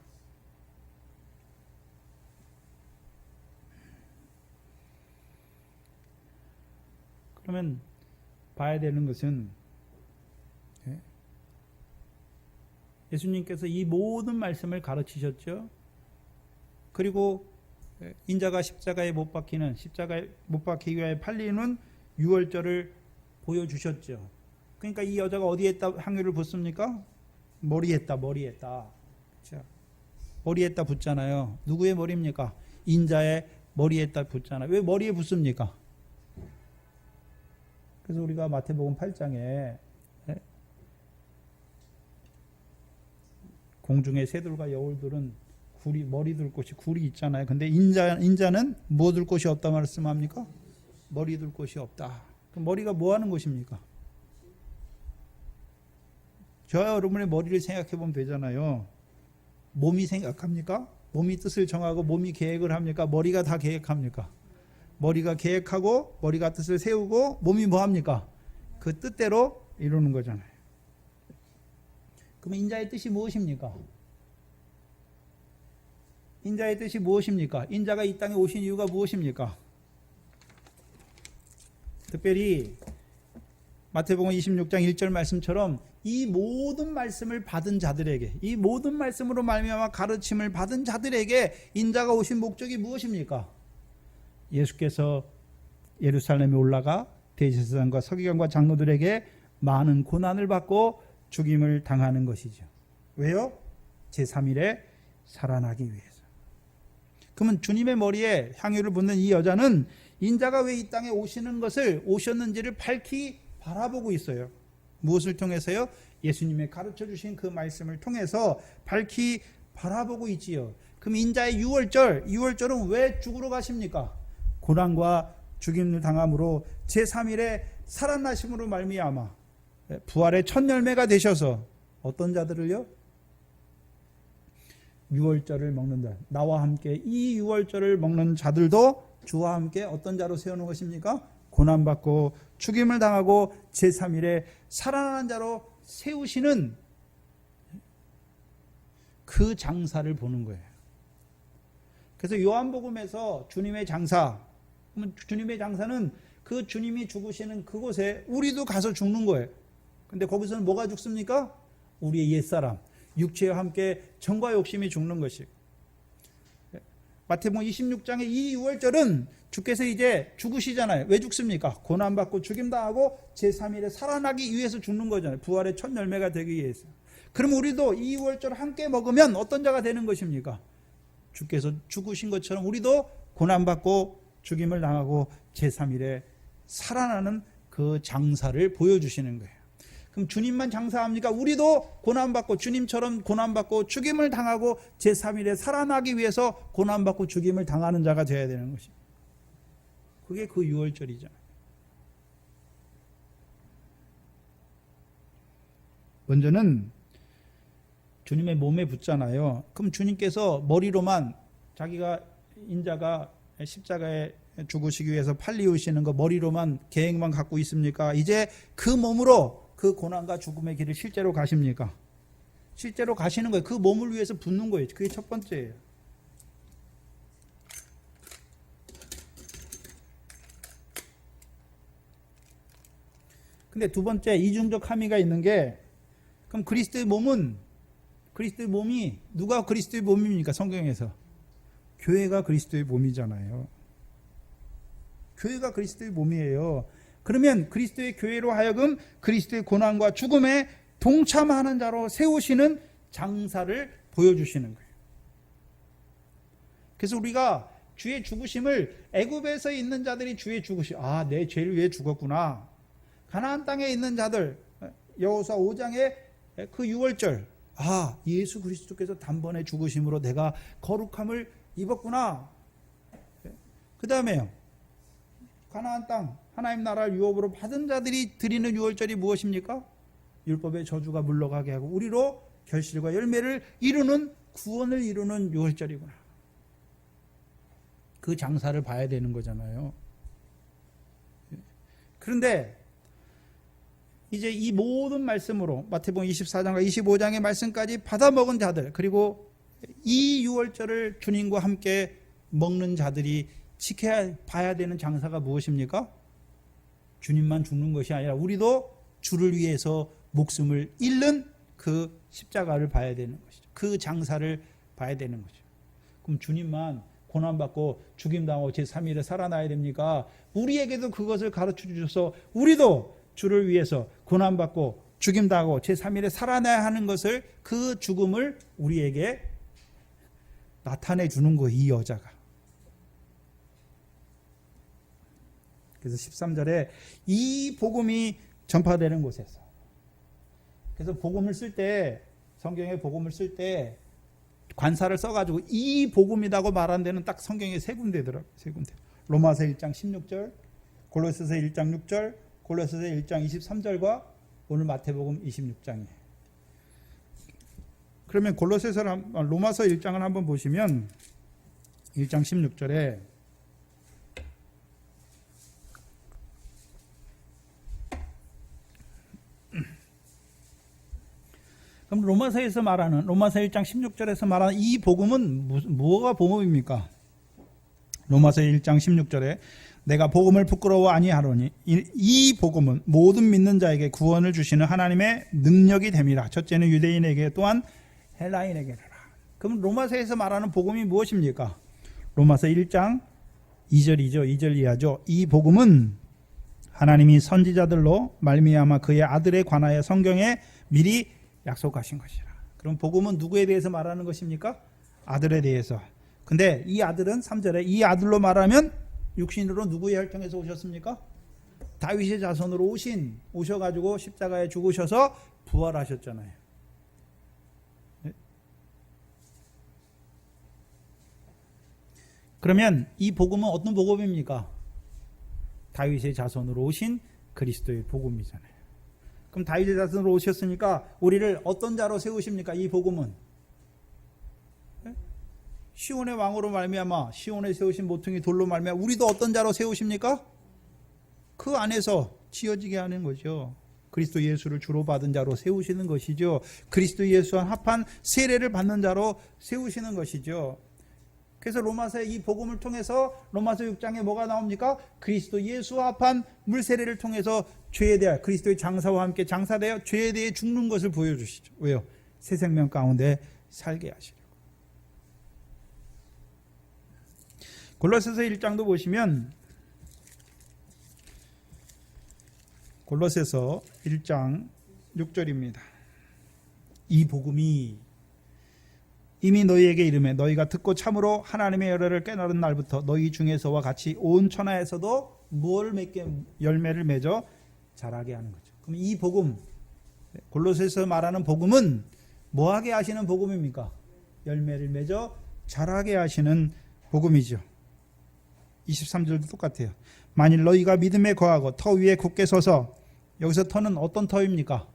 A: 그러면 봐야 되는 것은 예수님께서 이 모든 말씀을 가르치셨죠. 그리고 인자가 십자가에 못 박히기 위하여 팔리는 유월절을 보여주셨죠. 그러니까 이 여자가 어디에다 향유를 붓습니까? 머리에다. 그렇죠? 머리에다 붓잖아요. 누구의 머리입니까? 인자의 머리에다 붓잖아요. 왜 머리에 붓습니까? 그래서 우리가 마태복음 8장에 공중의 새들과 여울들은 머리 둘 곳이 굴이 있잖아요. 근데 인자는 뭐 둘 곳이 없다 말씀합니까? 머리 둘 곳이 없다. 그럼 머리가 뭐 하는 곳입니까? 저와 여러분의 머리를 생각해 보면 되잖아요. 몸이 생각합니까? 몸이 뜻을 정하고 몸이 계획을 합니까? 머리가 다 계획합니까? 머리가 계획하고 머리가 뜻을 세우고 몸이 뭐 합니까? 그 뜻대로 이루는 거잖아요. 그럼 인자의 뜻이 무엇입니까? 인자의 뜻이 무엇입니까? 인자가 이 땅에 오신 이유가 무엇입니까? 특별히 마태복음 26장 1절 말씀처럼 이 모든 말씀을 받은 자들에게, 이 모든 말씀으로 말미암아 가르침을 받은 자들에게 인자가 오신 목적이 무엇입니까? 예수께서 예루살렘에 올라가 대제사장과 서기관과 장로들에게 많은 고난을 받고 죽임을 당하는 것이죠. 왜요? 제3일에 살아나기 위해서. 그러면 주님의 머리에 향유를 붓는 이 여자는 인자가 왜 이 땅에 오셨는지를 밝히 바라보고 있어요. 무엇을 통해서요? 예수님의 가르쳐 주신 그 말씀을 통해서 밝히 바라보고 있지요. 그럼 인자의 유월절은 왜 죽으러 가십니까? 고난과 죽임을 당함으로 제3일에 살아나심으로 말미암아 부활의 첫 열매가 되셔서 어떤 자들을요? 유월절을 먹는 자, 나와 함께 이 유월절을 먹는 자들도 주와 함께 어떤 자로 세우는 것입니까? 고난받고 죽임을 당하고 제3일에 살아나는 자로 세우시는 그 장사를 보는 거예요. 그래서 요한복음에서 주님의 장사는 그 주님이 죽으시는 그곳에 우리도 가서 죽는 거예요. 근데 거기서는 뭐가 죽습니까? 우리의 옛사람, 육체와 함께 정과 욕심이 죽는 것이고, 마태복음 26장의 이 유월절은 주께서 이제 죽으시잖아요. 왜 죽습니까? 고난받고 죽임당하고 제3일에 살아나기 위해서 죽는 거잖아요. 부활의 첫 열매가 되기 위해서. 그럼 우리도 이 유월절 함께 먹으면 어떤 자가 되는 것입니까? 주께서 죽으신 것처럼 우리도 고난받고 죽임을 당하고 제3일에 살아나는 그 장사를 보여주시는 거예요. 그럼 주님만 장사합니까? 우리도 고난받고 주님처럼 고난받고 죽임을 당하고 제3일에 살아나기 위해서 고난받고 죽임을 당하는 자가 되어야 되는 것입니다. 그게 그 유월절이잖아요. 먼저는 주님의 몸에 붙잖아요. 그럼 주님께서 머리로만 인자가 십자가에 죽으시기 위해서 팔리우시는 거 머리로만 계획만 갖고 있습니까? 이제 그 몸으로 그 고난과 죽음의 길을 실제로 가십니까? 실제로 가시는 거예요. 그 몸을 위해서 붙는 거예요. 그게 첫 번째예요. 근데 두 번째 이중적 함의가 있는 게, 그럼 그리스도의 몸이 누가 그리스도의 몸입니까? 성경에서 교회가 그리스도의 몸이잖아요. 교회가 그리스도의 몸이에요. 그러면 그리스도의 교회로 하여금 그리스도의 고난과 죽음에 동참하는 자로 세우시는 장사를 보여주시는 거예요. 그래서 우리가 주의 죽으심을, 애굽에서 있는 자들이 주의 죽으심, 내 죄를 위해 죽었구나. 가나안 땅에 있는 자들, 여호수아 5장의 그 6월절, 예수 그리스도께서 단번에 죽으심으로 내가 거룩함을 입었구나. 그 다음에요, 가나안 땅 하나님 나라를 유업으로 받은 자들이 드리는 6월절이 무엇입니까? 율법의 저주가 물러가게 하고 우리로 결실과 열매를 이루는, 구원을 이루는 6월절이구나. 그 장사를 봐야 되는 거잖아요. 그런데 이제 이 모든 말씀으로 마태복음 24장과 25장의 말씀까지 받아먹은 자들, 그리고 이 6월절을 주님과 함께 먹는 자들이 지켜야 봐야 되는 장사가 무엇입니까? 주님만 죽는 것이 아니라 우리도 주를 위해서 목숨을 잃는 그 십자가를 봐야 되는 것이죠. 그 장사를 봐야 되는 거죠. 그럼 주님만 고난받고 죽임당하고 제3일에 살아나야 됩니까? 우리에게도 그것을 가르쳐 주셔서 우리도 주를 위해서 고난받고 죽임당하고 제3일에 살아나야 하는 것을, 그 죽음을 우리에게 나타내 주는 거예요, 이 여자가. 그래서 13절에 이 복음이 전파되는 곳에서, 그래서 복음을 쓸 때, 성경에 복음을 쓸 때 관사를 써가지고 이 복음이라고 말한 데는 딱 성경에 세 군데더라고요. 세 군데. 로마서 1장 16절, 골로새서 1장 6절, 골로새서 1장 23절과 오늘 마태복음 26장이에요. 그러면 로마서 1장을 한번 보시면 1장 16절에 그럼 로마서에서 말하는, 로마서 1장 16절에서 말하는 이 복음은 뭐가 복음입니까? 로마서 1장 16절에 내가 복음을 부끄러워 아니하노니 이 복음은 모든 믿는 자에게 구원을 주시는 하나님의 능력이 됨이라. 첫째는 유대인에게, 또한 헬라인에게라. 그럼 로마서에서 말하는 복음이 무엇입니까? 로마서 1장 2절이죠. 2절 이하죠. 이 복음은 하나님이 선지자들로 말미암아 그의 아들에 관하여 성경에 미리 약속하신 것이라. 그럼 복음은 누구에 대해서 말하는 것입니까? 아들에 대해서. 근데 이 아들은 3절에 이 아들로 말하면 육신으로 누구의 혈통에서 오셨습니까? 다윗의 자손으로 오셔가지고 십자가에 죽으셔서 부활하셨잖아요. 네? 그러면 이 복음은 어떤 복음입니까? 다윗의 자손으로 오신 그리스도의 복음이잖아요. 그럼 다윗의 자손으로 오셨으니까 우리를 어떤 자로 세우십니까? 이 복음은 시온의 왕으로 말미암아, 시온에 세우신 모퉁이 돌로 말미암아 우리도 어떤 자로 세우십니까? 그 안에서 지어지게 하는 거죠. 그리스도 예수를 주로 받은 자로 세우시는 것이죠. 그리스도 예수와 합한 세례를 받는 자로 세우시는 것이죠. 그래서 로마서의 이 복음을 통해서 로마서 6장에 뭐가 나옵니까? 그리스도 예수와 합한 물세례를 통해서 죄에 대해, 그리스도의 장사와 함께 장사되어 죄에 대해 죽는 것을 보여주시죠. 왜요? 새 생명 가운데 살게 하시려고. 골로새서 1장도 보시면, 골로새서 1장 6절입니다. 이 복음이 이미 너희에게 이르매 너희가 듣고 참으로 하나님의 열애를 깨달은 날부터 너희 중에서와 같이 온 천하에서도 무엇을 맺게, 열매를 맺어 자라게 하는 거죠. 그럼 이 복음, 골로새서 말하는 복음은 뭐하게 하시는 복음입니까? 열매를 맺어 자라게 하시는 복음이죠. 23절도 똑같아요. 만일 너희가 믿음에 거하고 터 위에 굳게 서서, 여기서 터는 어떤 터입니까?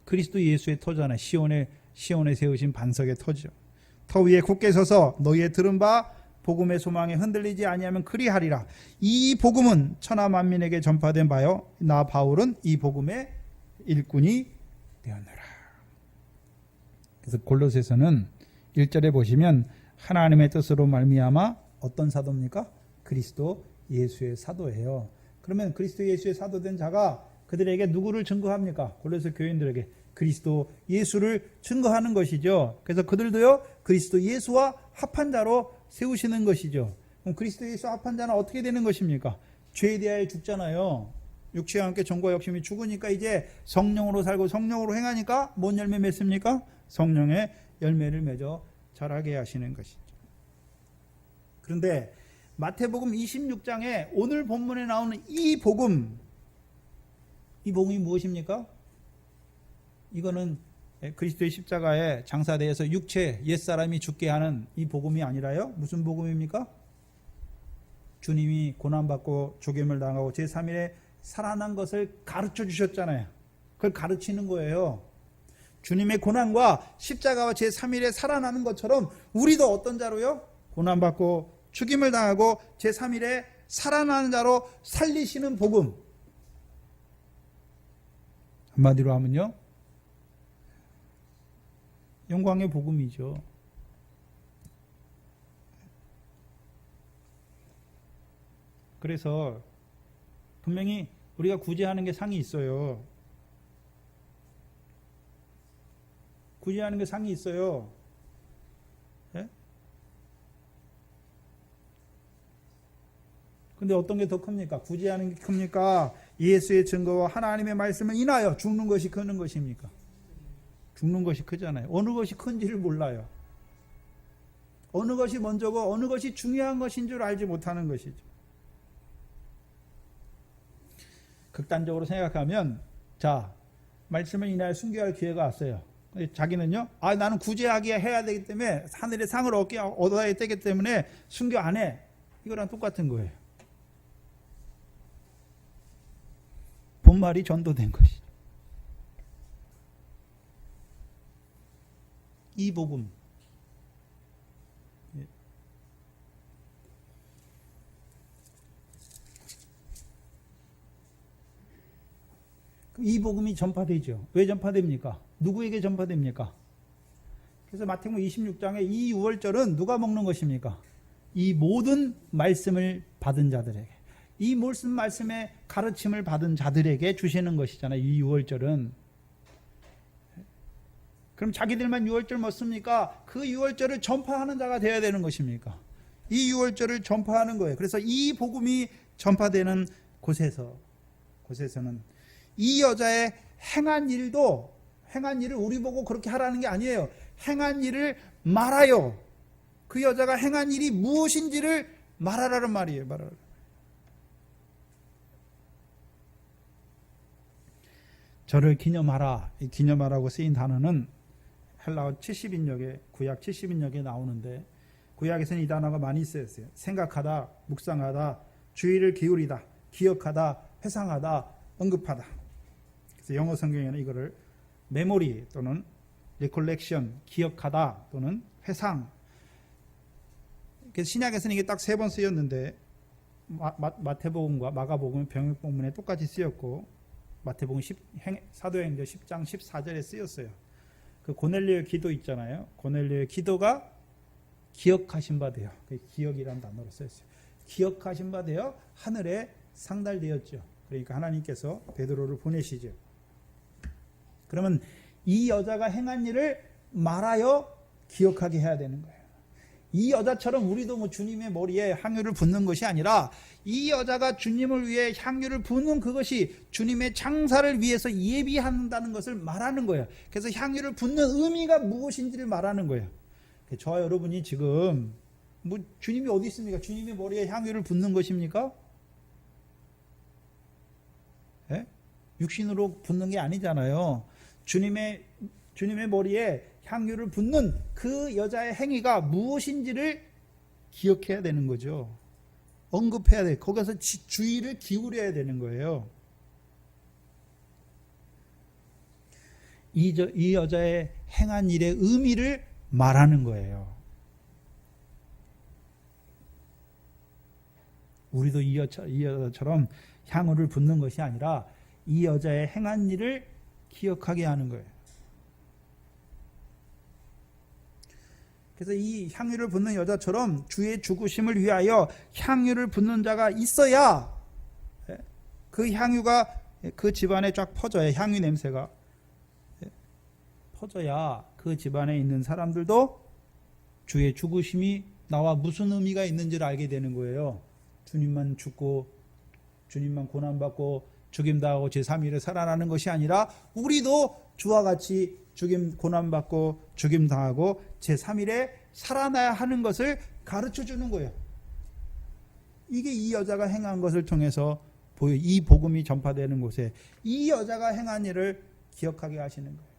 A: 그리스도 예수의 터잖아요. 시온에 세우신 반석의 터죠. 터 위에 굳게 서서 너희의 들은 바 복음의 소망에 흔들리지 아니하면 그리하리라. 이 복음은 천하 만민에게 전파된 바요 나 바울은 이 복음의 일꾼이 되었노라. 그래서 골로새서는 1절에 보시면 하나님의 뜻으로 말미암아 어떤 사도입니까? 그리스도 예수의 사도예요. 그러면 그리스도 예수의 사도된 자가 그들에게 누구를 증거합니까? 골로새 교인들에게 그리스도 예수를 증거하는 것이죠. 그래서 그들도요 그리스도 예수와 합한 자로 세우시는 것이죠. 그럼 그리스도 예수와 합한 자는 어떻게 되는 것입니까? 죄에 대하여 죽잖아요. 육체와 함께 정과 욕심이 죽으니까 이제 성령으로 살고 성령으로 행하니까 뭔 열매 맺습니까? 성령의 열매를 맺어 자라게 하시는 것이죠. 그런데 마태복음 26장에 오늘 본문에 나오는 이 복음이 무엇입니까? 이거는 그리스도의 십자가에 장사되어서 육체 옛사람이 죽게 하는 이 복음이 아니라요. 무슨 복음입니까? 주님이 고난받고 죽임을 당하고 제3일에 살아난 것을 가르쳐 주셨잖아요. 그걸 가르치는 거예요. 주님의 고난과 십자가와 제3일에 살아나는 것처럼 우리도 어떤 자로요? 고난받고 죽임을 당하고 제3일에 살아나는 자로 살리시는 복음. 한마디로 하면요. 영광의 복음이죠. 그래서 분명히 우리가 구제하는 게 상이 있어요. 구제하는 게 상이 있어요. 예? 근데 어떤 게 더 큽니까? 구제하는 게 큽니까? 예수의 증거와 하나님의 말씀을 인하여 죽는 것이 크는 것입니까? 죽는 것이 크잖아요. 어느 것이 큰지를 몰라요. 어느 것이 먼저고 어느 것이 중요한 것인 줄 알지 못하는 것이죠. 극단적으로 생각하면 자 말씀을 인하여 순교할 기회가 왔어요. 자기는요 나는 구제하기 해야 되기 때문에 하늘의 상을 얻어야 되기 때문에 순교 안 해. 이거랑 똑같은 거예요. 본말이 전도된 것이죠. 이 복음. 이 복음이 전파되죠. 왜 전파됩니까? 누구에게 전파됩니까? 그래서 마태복음 26장에 이 유월절은 누가 먹는 것입니까? 이 모든 말씀을 받은 자들에게, 이 모든 말씀의 가르침을 받은 자들에게 주시는 것이잖아요. 이 유월절은. 그럼 자기들만 유월절 먹습니까? 그 유월절을 전파하는 자가 되어야 되는 것입니까? 이 유월절을 전파하는 거예요. 그래서 이 복음이 전파되는 곳에서는 이 여자의 행한 일을 우리 보고 그렇게 하라는 게 아니에요. 행한 일을 말하여. 그 여자가 행한 일이 무엇인지를 말하라는 말이에요. 말하라. 저를 기념하라. 이 기념하라고 쓰인 단어는 헬라어 70인역에 구약 70인역에 나오는데 구약에서는 이 단어가 많이 쓰였어요. 생각하다, 묵상하다, 주의를 기울이다, 기억하다, 회상하다, 언급하다. 그래서 영어 성경에는 이거를 메모리 또는 recollection, 기억하다 또는 회상. 그래서 신약에서는 이게 딱 3번 쓰였는데 마태복음과 마가복음 병역본문에 똑같이 쓰였고 마태복음 사도행전 10장 14절에 쓰였어요. 그 고넬료의 기도 있잖아요. 고넬료의 기도가 기억하신 바 되어. 기억이라는 단어로 쓰였어요. 기억하신 바 되어 하늘에 상달되었죠. 그러니까 하나님께서 베드로를 보내시죠. 그러면 이 여자가 행한 일을 말하여 기억하게 해야 되는 거예요. 이 여자처럼 우리도 주님의 머리에 향유를 붓는 것이 아니라 이 여자가 주님을 위해 향유를 붓는 그것이 주님의 장사를 위해서 예비한다는 것을 말하는 거예요. 그래서 향유를 붓는 의미가 무엇인지를 말하는 거예요. 저와 여러분이 지금 주님이 어디 있습니까? 주님의 머리에 향유를 붓는 것입니까? 예? 육신으로 붓는 게 아니잖아요. 주님의 머리에 향유를 붓는 그 여자의 행위가 무엇인지를 기억해야 되는 거죠. 언급해야 돼. 거기서 주의를 기울여야 되는 거예요. 이 여자의 행한 일의 의미를 말하는 거예요. 우리도 이 여자처럼 향유를 붓는 것이 아니라 이 여자의 행한 일을 기억하게 하는 거예요. 그래서 이 향유를 붓는 여자처럼 주의 죽으심을 위하여 향유를 붓는 자가 있어야 그 향유가 그 집안에 쫙 퍼져야 향유 냄새가 퍼져야 그 집안에 있는 사람들도 주의 죽으심이 나와 무슨 의미가 있는지를 알게 되는 거예요. 주님만 죽고 주님만 고난받고 죽임당하고 제3일에 살아나는 것이 아니라 우리도 주와 같이 고난받고 죽임당하고 제3일에 살아나야 하는 것을 가르쳐주는 거예요. 이게 이 여자가 행한 것을 통해서 이 복음이 전파되는 곳에 이 여자가 행한 일을 기억하게 하시는 거예요.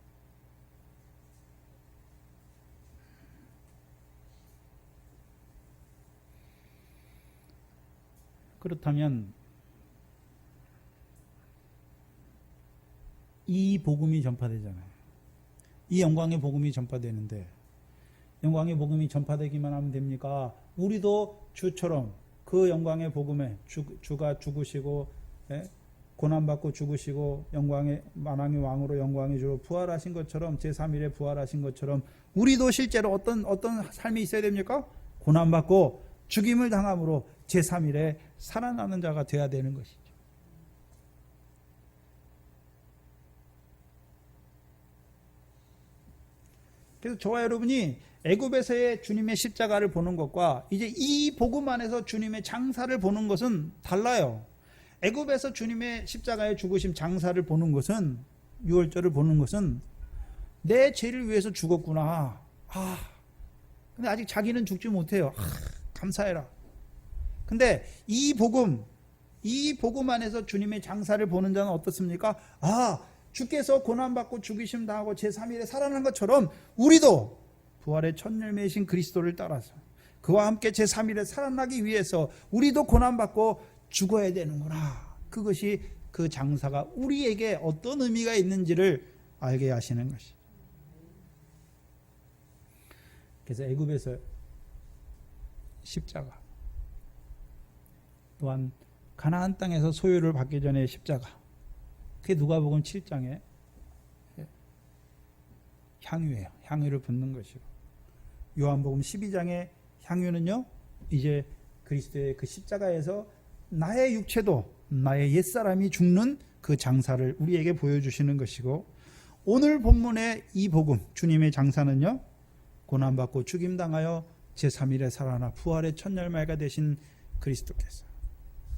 A: 그렇다면 이 복음이 전파되잖아요. 이 영광의 복음이 전파되는데 영광의 복음이 전파되기만 하면 됩니까? 우리도 주처럼 그 영광의 복음에 주가 죽으시고 고난받고 죽으시고 영광의 만왕의 왕으로 영광의 주로 부활하신 것처럼 제3일에 부활하신 것처럼 우리도 실제로 어떤 삶이 있어야 됩니까? 고난받고 죽임을 당함으로 제3일에 살아나는 자가 되어야 되는 것이죠. 그래서 저와 여러분이 애굽에서의 주님의 십자가를 보는 것과 이제 이 복음 안에서 주님의 장사를 보는 것은 달라요. 애굽에서 주님의 십자가의 죽으심 장사를 보는 것은 유월절을 보는 것은 내 죄를 위해서 죽었구나. 근데 아직 자기는 죽지 못해요. 감사해라. 근데 이 복음 안에서 주님의 장사를 보는 자는 어떻습니까? 주께서 고난받고 죽이심 당하고 제3일에 살아난 것처럼 우리도 부활의 첫 열매이신 그리스도를 따라서 그와 함께 제3일에 살아나기 위해서 우리도 고난받고 죽어야 되는구나. 그것이 그 장사가 우리에게 어떤 의미가 있는지를 알게 하시는 것이. 그래서 애굽에서 십자가 또한 가나안 땅에서 소유를 받기 전에 십자가. 그게 누가복음 7장에 향유예요. 향유를 붓는 것이고 요한복음 12장의 향유는요 이제 그리스도의 그 십자가에서 나의 육체도 나의 옛사람이 죽는 그 장사를 우리에게 보여주시는 것이고 오늘 본문의 이 복음 주님의 장사는요 고난받고 죽임당하여 제3일에 살아나 부활의 첫 열매가 되신 그리스도께서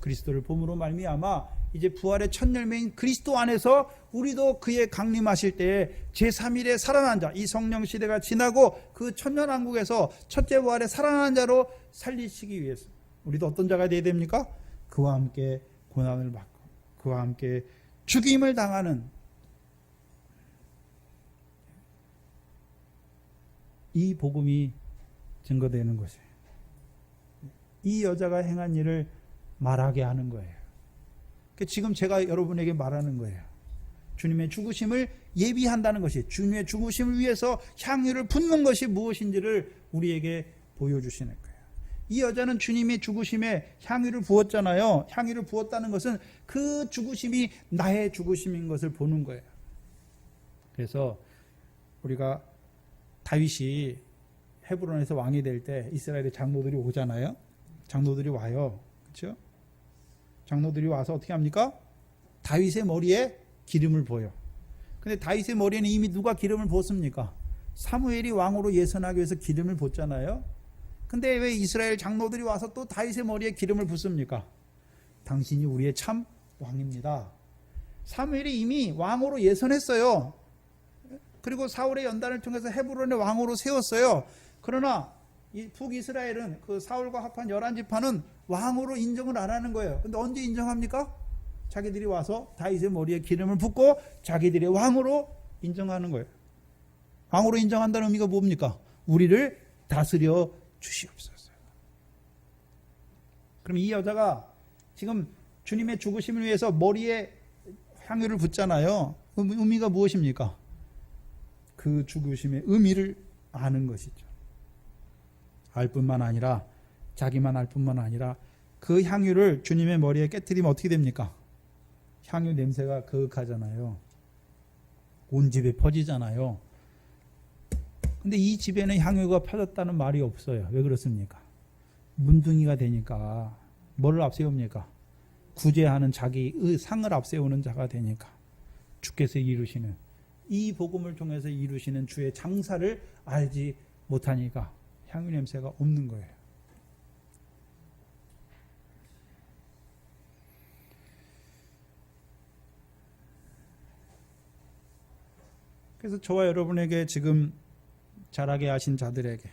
A: 그리스도를 봄으로 말미암아 이제 부활의 첫 열매인 그리스도 안에서 우리도 그의 강림하실 때에 제3일에 살아난 자, 이 성령 시대가 지나고 그 천년왕국에서 첫째 부활에 살아난 자로 살리시기 위해서 우리도 어떤 자가 되어야 됩니까? 그와 함께 고난을 받고 그와 함께 죽임을 당하는 이 복음이 증거되는 것이에요. 이 여자가 행한 일을 말하게 하는 거예요. 지금 제가 여러분에게 말하는 거예요. 주님의 죽으심을 예비한다는 것이 주님의 죽으심을 위해서 향유를 붓는 것이 무엇인지를 우리에게 보여주시는 거예요. 이 여자는 주님의 죽으심에 향유를 부었잖아요. 향유를 부었다는 것은 그 죽으심이 나의 죽으심인 것을 보는 거예요. 그래서 우리가 다윗이 헤브론에서 왕이 될 때 이스라엘의 장로들이 오잖아요. 장로들이 와요. 그렇죠? 장로들이 와서 어떻게 합니까? 다윗의 머리에 기름을 부어요. 근데 다윗의 머리에는 이미 누가 기름을 부었습니까? 사무엘이 왕으로 예선하기 위해서 기름을 붓잖아요. 근데 왜 이스라엘 장로들이 와서 또 다윗의 머리에 기름을 붓습니까? 당신이 우리의 참 왕입니다. 사무엘이 이미 왕으로 예선했어요. 그리고 사울의 연단을 통해서 헤브론의 왕으로 세웠어요. 그러나 이 북이스라엘은 그 사울과 합한 11지파는 왕으로 인정을 안 하는 거예요. 근데 언제 인정합니까? 자기들이 와서 다윗의 머리에 기름을 붓고 자기들이 왕으로 인정하는 거예요. 왕으로 인정한다는 의미가 뭡니까? 우리를 다스려 주시옵소서. 그럼 이 여자가 지금 주님의 죽으심을 위해서 머리에 향유를 붓잖아요. 의미가 무엇입니까? 그 죽으심의 의미를 아는 것이죠. 알 뿐만 아니라 자기만 알 뿐만 아니라 그 향유를 주님의 머리에 깨뜨리면 어떻게 됩니까? 향유 냄새가 그윽하잖아요. 온 집에 퍼지잖아요. 근데 이 집에는 향유가 퍼졌다는 말이 없어요. 왜 그렇습니까? 문둥이가 되니까 뭐를 앞세웁니까? 구제하는 자기의 상을 앞세우는 자가 되니까 주께서 이루시는 이 복음을 통해서 이루시는 주의 장사를 알지 못하니까 향유 냄새가 없는 거예요. 그래서 저와 여러분에게 지금 자라게 하신 자들에게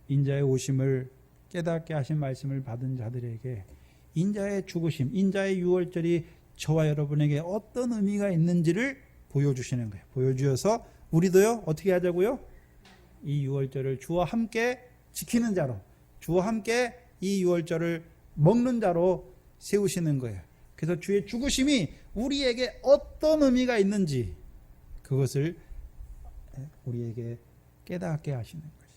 A: 인자의 오심을 깨닫게 하신 말씀을 받은 자들에게 인자의 죽으심, 인자의 유월절이 저와 여러분에게 어떤 의미가 있는지를 보여주시는 거예요. 보여주셔서 우리도요 어떻게 하자고요? 이 유월절을 주와 함께 지키는 자로, 주와 함께 이 유월절을 먹는 자로 세우시는 거예요. 그래서 주의 죽으심이 우리에게 어떤 의미가 있는지 그것을 우리에게 깨닫게 하시는 것이죠.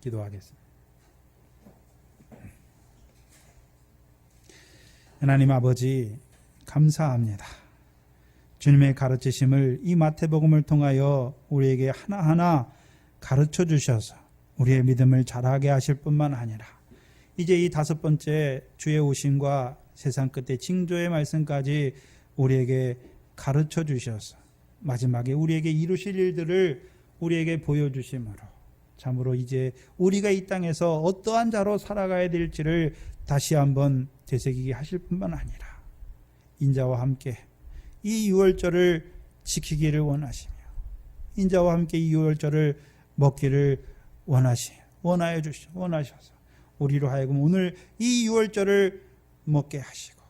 A: 기도하겠습니다. 하나님 아버지 감사합니다. 주님의 가르치심을 이 마태복음을 통하여 우리에게 하나하나 가르쳐 주셔서 우리의 믿음을 자라게 하실 뿐만 아니라 이제 이 5번째 주의 오심과 세상 끝의 징조의 말씀까지 우리에게 가르쳐 주셔서 마지막에 우리에게 이루실 일들을 우리에게 보여주심으로 참으로 이제 우리가 이 땅에서 어떠한 자로 살아가야 될지를 다시 한번 되새기게 하실 뿐만 아니라 인자와 함께 이 유월절을 지키기를 원하시며 인자와 함께 이 유월절을 먹기를 원하셔서 우리로 하여금 오늘 이 유월절을 먹게 하시고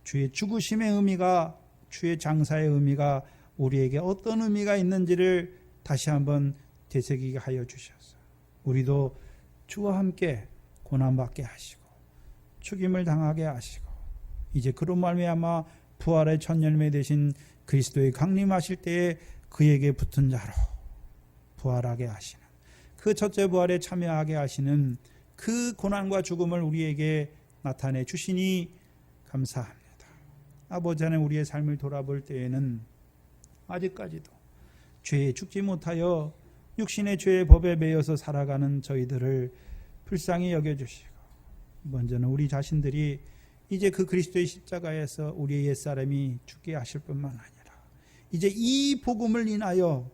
A: 주의 죽으심의 의미가 주의 장사의 의미가 우리에게 어떤 의미가 있는지를 다시 한번 되새기게 하여 주셔서 우리도 주와 함께 고난받게 하시고 죽임을 당하게 하시고 이제 그로 말미암아 부활의 첫 열매 되신 그리스도의 강림하실 때에 그에게 붙은 자로 부활하게 하시는 그 첫째 부활에 참여하게 하시는 그 고난과 죽음을 우리에게 나타내 주시니 감사합니다. 아버지 하나님 우리의 삶을 돌아볼 때에는 아직까지도 죄에 죽지 못하여 육신의 죄의 법에 매여서 살아가는 저희들을 불쌍히 여겨주시고 먼저는 우리 자신들이 이제 그 그리스도의 십자가에서 우리의 옛사람이 죽게 하실 뿐만 아니라 이제 이 복음을 인하여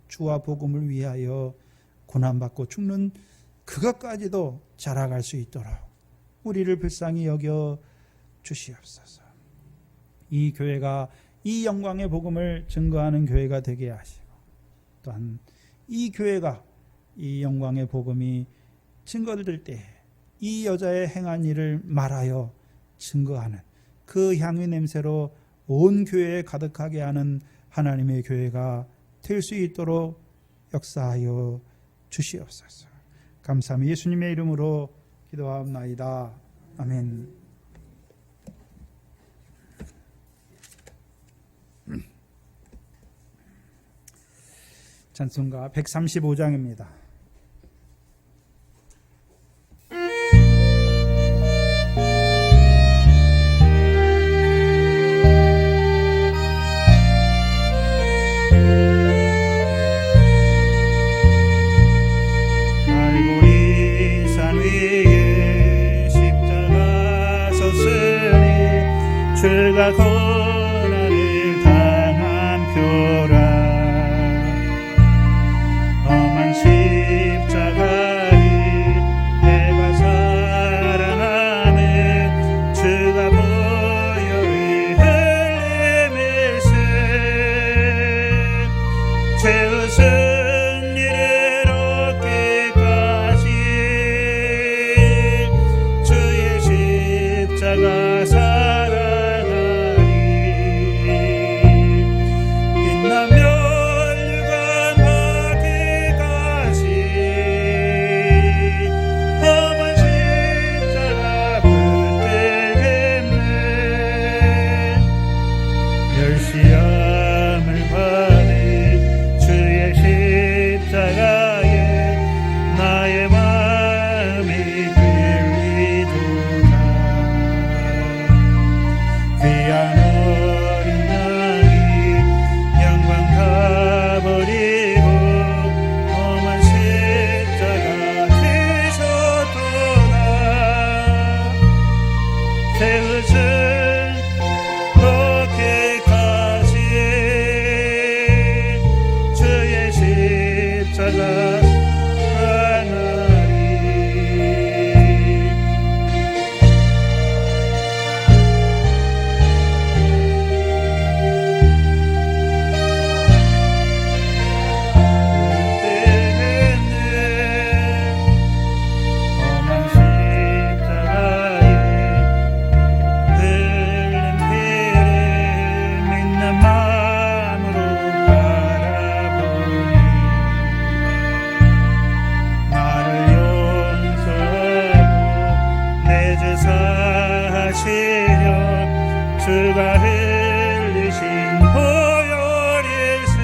A: 주와 복음을 위하여 고난받고 죽는 그것까지도 자라갈 수 있도록 우리를 불쌍히 여겨 주시옵소서. 이 교회가 이 영광의 복음을 증거하는 교회가 되게 하시고 또한 이 교회가 이 영광의 복음이 증거될 때 이 여자의 행한 일을 말하여 증거하는 그 향유 냄새로 온 교회에 가득하게 하는 하나님의 교회가 될 수 있도록 역사하여 주시옵소서. 감사합니다. 예수님의 이름으로 기도하옵나이다. 아멘. 찬송가 135장입니다.
B: 죄가 고난을 당한 표라 험한 십자가를 내가 사랑하는 주가 보여 흘림일세 죄의 승리를 얻기까지 주의 십자가 주가 흘리신 보혈일세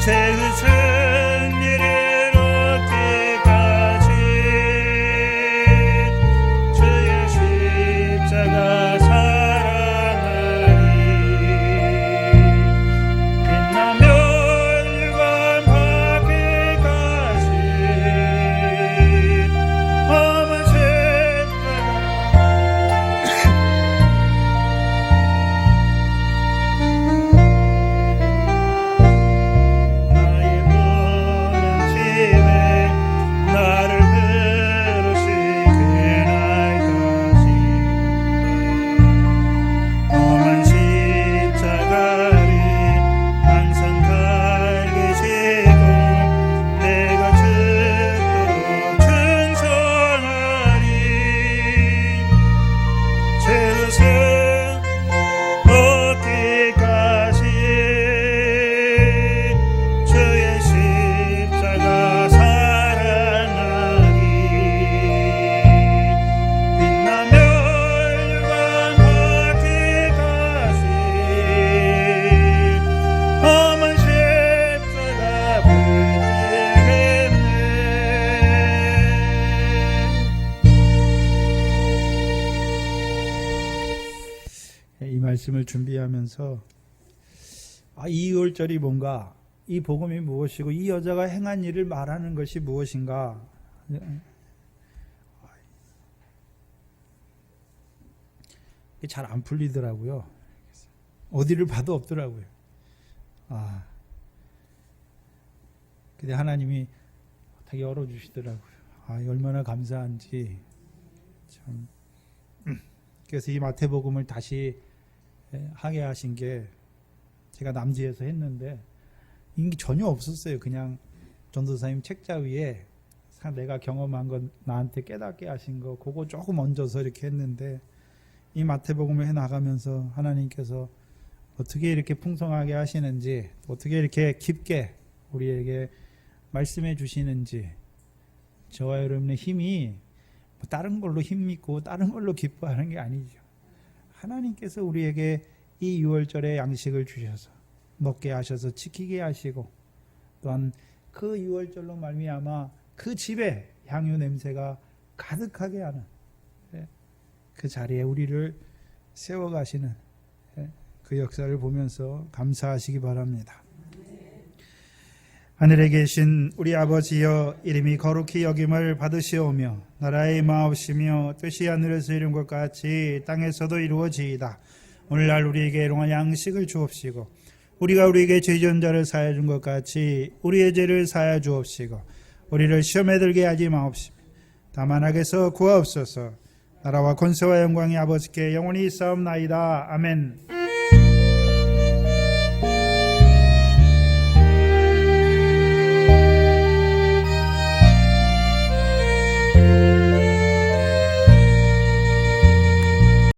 B: 죄의 승리를 얻기까지 주의 십자가 사랑하리 빛나며 일관 받기까지 험한 나의 보는 집에 나를 부르시게 날까지 험한 십자가를 항상 달게 지고 내가 죽도록 충성하리 죄의 얻기까지 주의 십자가 사랑하리 빛나며 일관 받기까지 험한 십자가 붙들겠네
A: 이 말씀을 준비하면서 이 2월절이 뭔가, 이 복음이 무엇이고 이 여자가 행한 일을 말하는 것이 무엇인가, 잘 안 풀리더라고요. 어디를 봐도 없더라고요. 근데 하나님이 다 열어주시더라고요. 얼마나 감사한지 참. 그래서 이 마태복음을 다시 하게 하신 게, 제가 남지에서 했는데 이게 전혀 없었어요. 그냥 전도사님 책자 위에 내가 경험한 건 나한테 깨닫게 하신 거, 그거 조금 얹어서 이렇게 했는데, 이 마태복음을 해나가면서 하나님께서 어떻게 이렇게 풍성하게 하시는지, 어떻게 이렇게 깊게 우리에게 말씀해 주시는지, 저와 여러분의 힘이 다른 걸로 힘있고 다른 걸로 기뻐하는 게 아니죠. 하나님께서 우리에게 이 6월절의 양식을 주셔서 먹게 하셔서 지키게 하시고, 또한 그 6월절로 말미암아 그 집에 향유 냄새가 가득하게 하는 그 자리에 우리를 세워가시는 그 역사를 보면서 감사하시기 바랍니다. 하늘에 계신 우리 아버지여, 이름이 거룩히 여김을 받으시오며 나라의 임하옵시며 뜻이 하늘에서 이룬 것 같이 땅에서도 이루어지이다. 오늘날 우리에게 일용할 양식을 주옵시고, 우리가 우리에게 죄지은 자를 사하여 준 것 같이 우리의 죄를 사하여 주옵시고, 우리를 시험에 들게 하지 마옵시며 다만 악에서 구하옵소서. 나라와 권세와 영광이 아버지께 영원히 있사옵나이다. 아멘.